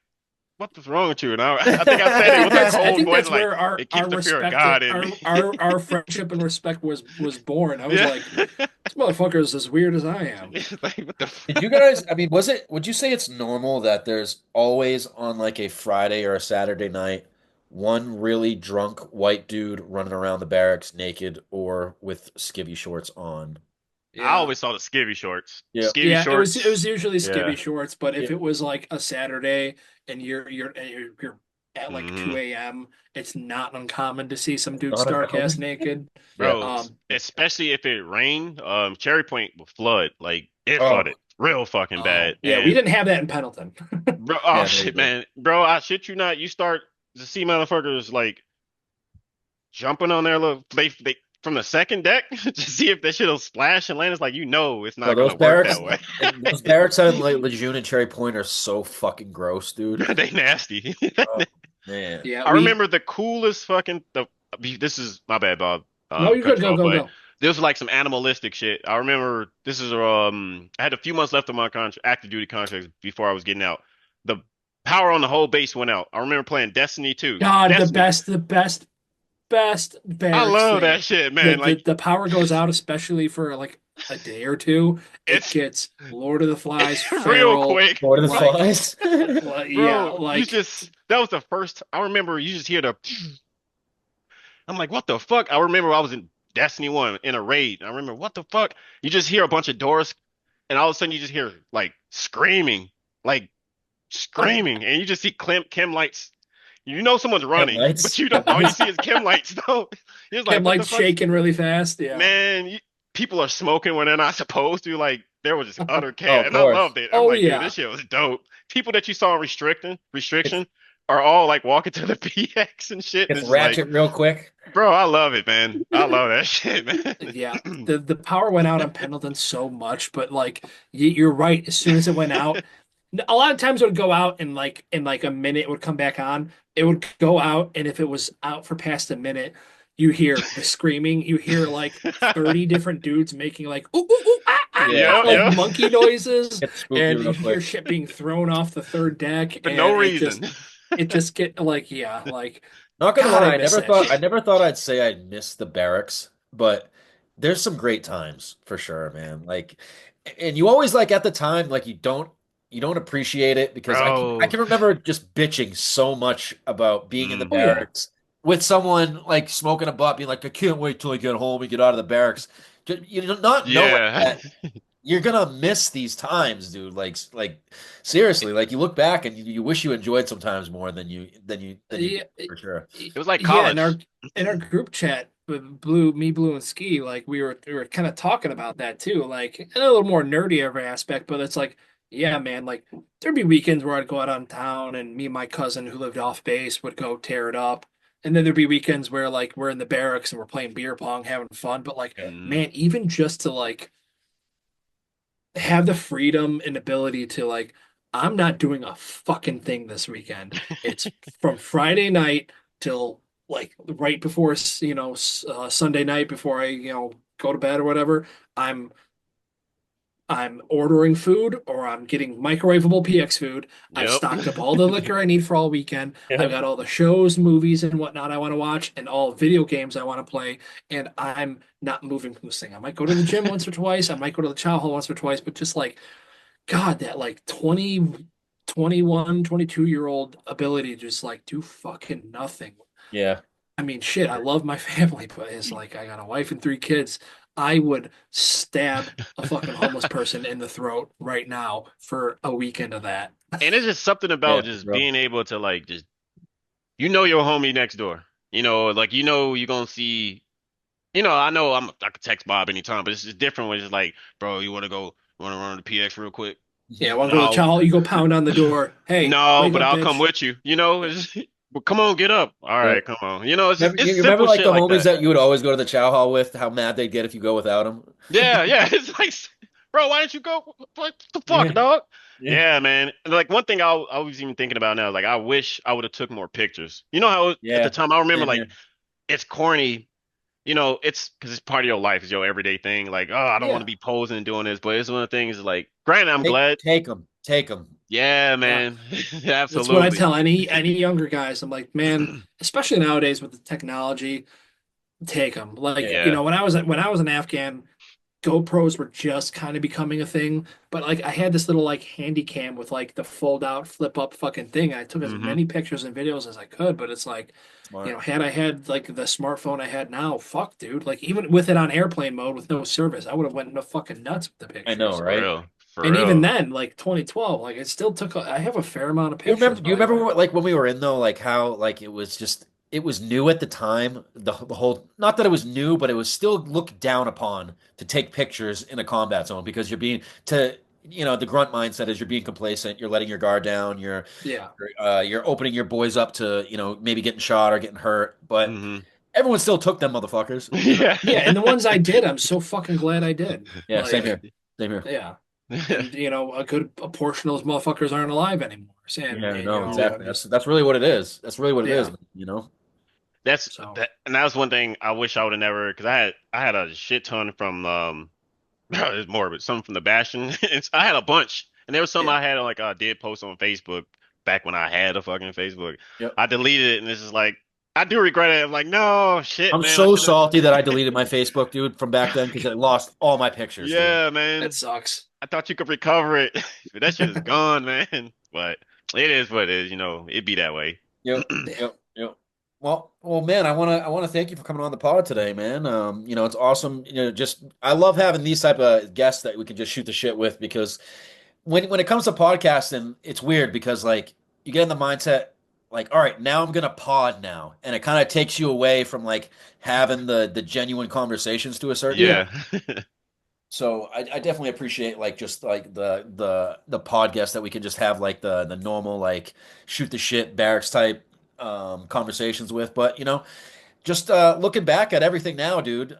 what was wrong with you? And I think I said it with a I cold think voice, that's like, where our it keeps our the fear of respect God in me. our friendship and respect was born. I was Yeah. like, this motherfucker is as weird as I am. Like, what the Did you fuck? guys, I mean, would you say it's normal that there's always on like a Friday or a Saturday night one really drunk white dude running around the barracks naked or with skivvy shorts on? I Yeah. always saw the skivvy shorts. Yeah. Skivvy Yeah, it was shorts. usually skivvy Yeah. shorts, but Yeah. if it was like a Saturday and you're at like Hmm. 2 a.m., it's not uncommon to see some dude Not stark ass uncommon. naked. Yeah. Bro, Um, especially if it rained, Cherry Point will flood. Like it Oh, flooded real fucking oh bad. yeah, we And didn't have that in Pendleton. bro, oh yeah, no, we shit, did. man. Bro, I shit you not, you start to see motherfuckers like jumping on their little they from the second deck to see if that shit'll splash and land. It's like it's No, not those gonna work barracks that way. and those barracks out in like Lejeune and Cherry Point are so fucking gross, dude. They nasty. Oh man. Yeah, I we remember the coolest fucking this is my bad, Bob. no, you Cut could you go off, go but go. this was like some animalistic shit. I remember this is I had a few months left of my contract, active duty contract before I was getting out. The power on the whole base went out. I remember playing Destiny 2. God, Destiny. the best I barracks love thing. that shit, The, man. the Like the power goes out, especially for like a day or two. It it's gets Lord of the Flies, real feral, quick. Lord of the like, Flies. yeah, Bro, you like just that was the first I remember you just hear the I'm like, what the fuck? I remember I was in Destiny 1 in a raid. I remember what the fuck? You just hear a bunch of doors and all of a sudden you just hear like screaming, and you just see chem lights. You know someone's Damn running, but lights. you don't. All you see is chem lights. Though you're chem like, what the lights fuck, shaking really fast. Yeah. man? People are smoking when they're not supposed to. Like there was just utter Oh, chaos, of and I course. loved it. I'm Oh like, dude, yeah. this shit was dope. People that you saw in It's restriction are all like walking to the PX and shit, and it's it's just like, ratchet real quick. bro, I love it, man. I love that shit, Yeah, man. the power went out on Pendleton so much, but like you're right. As soon as it went out, a lot of times it would go out and like in like a minute it would come back on. It would go out, and if it was out for past a minute, you hear the screaming. You hear like 30 different dudes making like ooh, ooh, ooh, ah, ah, ah, Yeah, Yep, like yeah. yep. monkey noises, It's spooky and real you hear quick. shit being thrown off the third deck, For no and reason. it just get like yeah, like Not gonna God, I lie, miss that I shit. never thought I'd say I miss the barracks, but there's some great times for sure, man. Like, and you always like at the time, like you don't appreciate it because I Bro. can remember just bitching so much about being in the Mm. Oh yeah, barracks with someone like smoking a butt, being like, I can't wait till I get home and get out of the barracks. You know, not knowing Yeah. that you're gonna miss these times, dude. Like seriously, like you look back and you wish you enjoyed some times more than you did yeah, for sure. It was like yeah. college. In our group chat with Blue, and Ski, like we were kind of talking about that too, like in a little more nerdy of an aspect, but it's like, yeah, man, like there'd be weekends where I'd go out on town, and me and my cousin who lived off base would go tear it up. And then there'd be weekends where like we're in the barracks and we're playing beer pong, having fun. But like, Mm. man, even just to like have the freedom and ability to like, I'm not doing a fucking thing this weekend. It's from Friday night till like right before Sunday night before I go to bed or whatever. I'm I'm ordering food or I'm getting microwavable PX food. I've Yep. stocked up all the liquor I need for all weekend. I've Yep. got all the shows, movies, and whatnot I want to watch, and all video games I want to play. And I'm not moving from this thing. I might go to the gym once or twice. I might go to the chow hall once or twice, but just like, God, that like 20, 21, 22-year-old ability to just like do fucking nothing. Yeah. I mean, shit, I love my family, but it's like I got a wife and 3 kids. I would stab a fucking homeless person in the throat right now for a weekend of that. And it's just something Yeah, about just bro. being able to like just your homie next door. Like you're gonna see. I know I could text Bob anytime, but it's just different when it's like, bro, you wanna run the PX real quick? Yeah, want to go to the No, chow hall? You go pound on the door. Hey, no, wake but up, I'll come bitch. with you. It's well, come on, get up. All right, Yep. come on. It's just Remember, it's you remember simple like shit the like homies that. that you would always go to the chow hall with, how mad they'd get if you go without them? Yeah, yeah. It's like, bro, why didn't you go? What the fuck, Yeah. dog? Yeah. Yeah, man. And, like one thing I was even thinking about now, like I wish I would have took more pictures. How at the Yeah. time I remember Same like here. it's corny. It's because it's part of your life, it's your everyday thing. Like, oh, I don't want to Yeah, be posing and doing this, but it's one of the things. Like, granted, I'm Take glad. take them. Take them. Yeah, yeah. man, That's what I absolutely. tell any younger guys. I'm like, man, especially nowadays with the technology, take them. Like, Yeah. Yeah. when I was an Afghan, GoPros were just kind of becoming a thing, but like I had this little like handy cam with like the fold out flip up fucking thing. I took as Hmm. many pictures and videos as I could, but it's like, Smart. had I had like the smartphone I had now, fuck, dude. Like even with it on airplane mode with no service, I would have went no fucking nuts with the I know, pictures. For right? real, for And even real. then, like 2012, like it still took. I have a fair amount of You remember? pictures, Do you but I remember went. what, like when we were in though, like how like it was new at the time. The whole not that it was new, but it was still looked down upon to take pictures in a combat zone because you're being to the grunt mindset is you're being complacent, you're letting your guard down, Yeah, you're opening your boys up to maybe getting shot or getting hurt, but Hmm. everyone still took them motherfuckers. Yeah. yeah. And the ones I did, I'm so fucking glad I did. Yeah, same Like, here. Same here. yeah. And a portion of those motherfuckers aren't alive anymore. Yeah, And no, Yeah. exactly. I'm just That's really what it is. That's really what it is, yeah. you know? So And that's one thing I wish I would have never, because I had a shit ton from it's morbid, some from the Bastion. I had a bunch, and there was some yeah, I had like I did post on Facebook back when I had a fucking Facebook. Yep. I deleted it, and it's just like I do regret it. I'm like, no, shit, I'm man, I so should have. salty that I deleted my Facebook, dude, from back then because I lost all my pictures, dude. Yeah, it man, sucks. I thought you could recover it, but that shit is gone, man. But it is what it is, It'd be that way. Yep, yep, yep. Well, man, I wanna thank you for coming on the pod today, man. It's awesome. Just I love having these type of guests that we can just shoot the shit with because when it comes to podcasting, it's weird because like you get in the mindset like, all right, now I'm gonna pod now, and it kind of takes you away from like having the genuine conversations to a certain Yeah, Yeah. degree. So I definitely appreciate like just like the podcast that we can just have like the normal like shoot the shit barracks type conversations with. But just looking back at everything now, dude,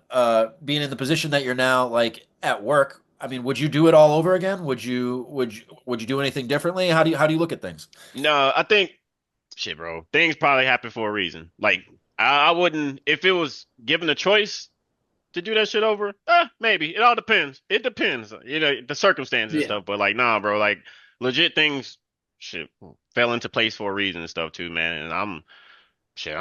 being in the position that you're now like at work, I mean, would you do it all over again? Would you do anything differently? How do you look at things? No, I think shit, bro. Things probably happen for a reason. Like I wouldn't if it was given a choice to do that shit over? Maybe. It all depends. It depends. The circumstances and yeah, stuff. But like, nah, bro. Like, legit things, shit, fell into place for a reason and stuff too, man. And I'm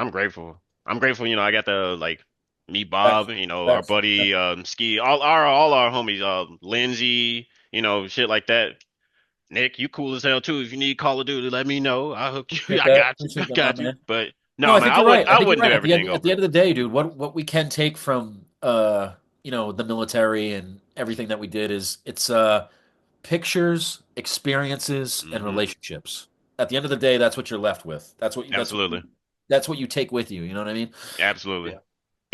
grateful. I'm grateful. I got to like meet Facts. Bob. Our Facts. buddy, Ski, all our homies, Lindsay. Shit like that. Nick, you cool as hell too. If you need Call of Duty, let me know. I hook you. Appreciate I that. got you. I Appreciate that, my got you. man. But No, no, I man, think I you're wouldn't. right. I I think you're wouldn't do right. At the everything end at the over. end of the day, dude, what we can take from the military and everything that we did is it's pictures, experiences, and Hmm. relationships. At the end of the day, that's what you're left with. Absolutely. That's what you take with you. You know what I mean? Absolutely. yeah,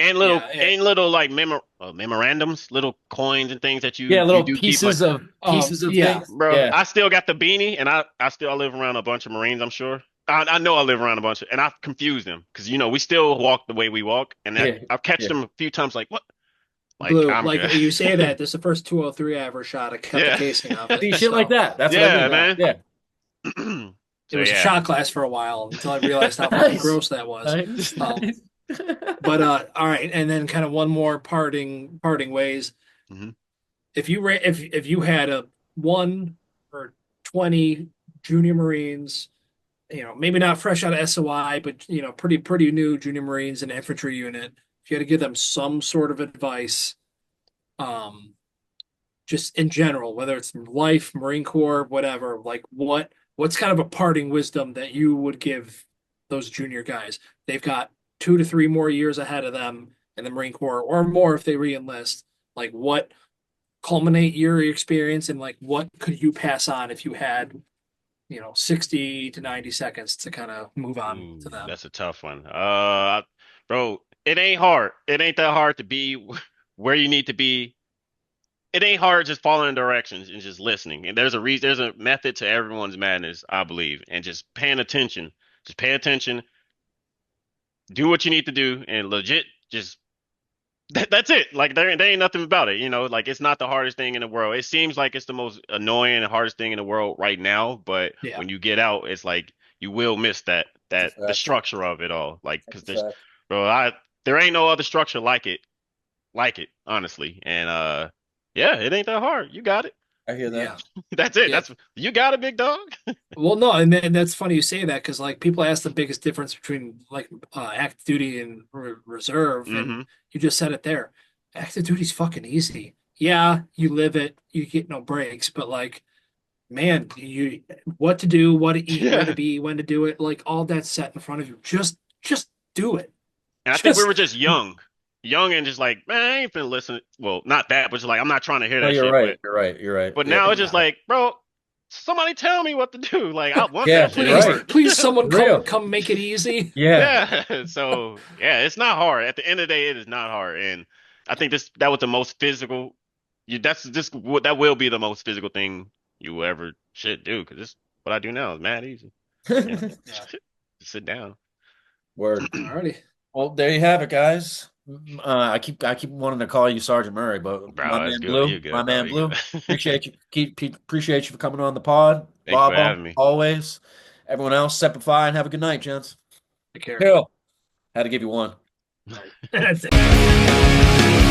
And little yeah. and little like memorandums, little coins and things that Yeah, you little do keep like pieces of Yeah, things. bro, Yeah, I still got the beanie and I live around a bunch of Marines, I'm sure. I know I live around a bunch and I confuse them because we still walk the way we walk and yeah, I've catch yeah. them a few times like what? Like Blue. I'm Like good. you say that this is the first 203 I ever shot. I kept the Yeah. casing of it. See shit like So that. That's what I Yeah, mean. yeah, man. Yeah. it So was a yeah. shot class for a while until I realized how fucking Nice, gross that was. nice, Um, nice. but all right, and then kind of one more parting ways. Hmm. if you had a 1 or 20 junior Marines, maybe not fresh out of SOI, but pretty new junior Marines and infantry unit, if you had to give them some sort of advice, um, just in general, whether it's life, Marine Corps, whatever, like what's kind of a parting wisdom that you would give those junior guys? They've got 2 to 3 more years ahead of them in the Marine Corps, or more if they re-enlist. Like, what culminate your experience, and like what could you pass on if you had 60 to 90 seconds to kind of move on Ooh, to them? that's a tough one. Bro, it ain't hard. It ain't that hard to be where you need to be. It ain't hard just following directions and just listening. And there's a reason, there's a method to everyone's madness, I believe. And just paying attention. Just pay attention, do what you need to do, and legit just that's it. Like there ain't nothing about it, like it's not the hardest thing in the world. It seems like it's the most annoying and hardest thing in the world right now, but Yeah. when you get out, it's like you will miss that the structure of it all. Like because there ain't no other structure like it, honestly. And yeah, it ain't that hard. You got it. I hear that. Yeah. That's it. Yeah. You got it, big dog. Well, no, and that's funny you say that, because like people ask the biggest difference between like active duty and reserve, hmm and you just said it there. Active duty's fucking easy. Yeah, you live it, you get no breaks, but like, man, you what to do, what to eat, where to Yeah. be, when to do it, like all that's set in front of you. Just do it. And I think we Just were just young and just like, man, I ain't finna listen. Well, not that, but just like I'm not trying to hear No, that you're shit. right. You're right. You're right. But Yeah. now it's just like, bro, somebody tell me what to do. Like I want Yeah, that shit. please, right. please, someone Real. come make it easy. Yeah. Yeah. So yeah, it's not hard. At the end of the day, it is not hard. And I think that was the most physical. That will be the most physical thing you will ever should do, because this what I do now is mad easy. Yeah. Yeah. Sit down. Word. Alrighty. Well, there you have it, guys. I keep wanting to call you Sergeant Murray, but my Bro, that's man good. You Blue, my good, bro. man You Blue, good. appreciate you. Appreciate you for coming on the pod, Thank you for Baba. having me. Always. Everyone else, Sepify and have a good night, gents. Take care. Hill. Had to give you one. That's it.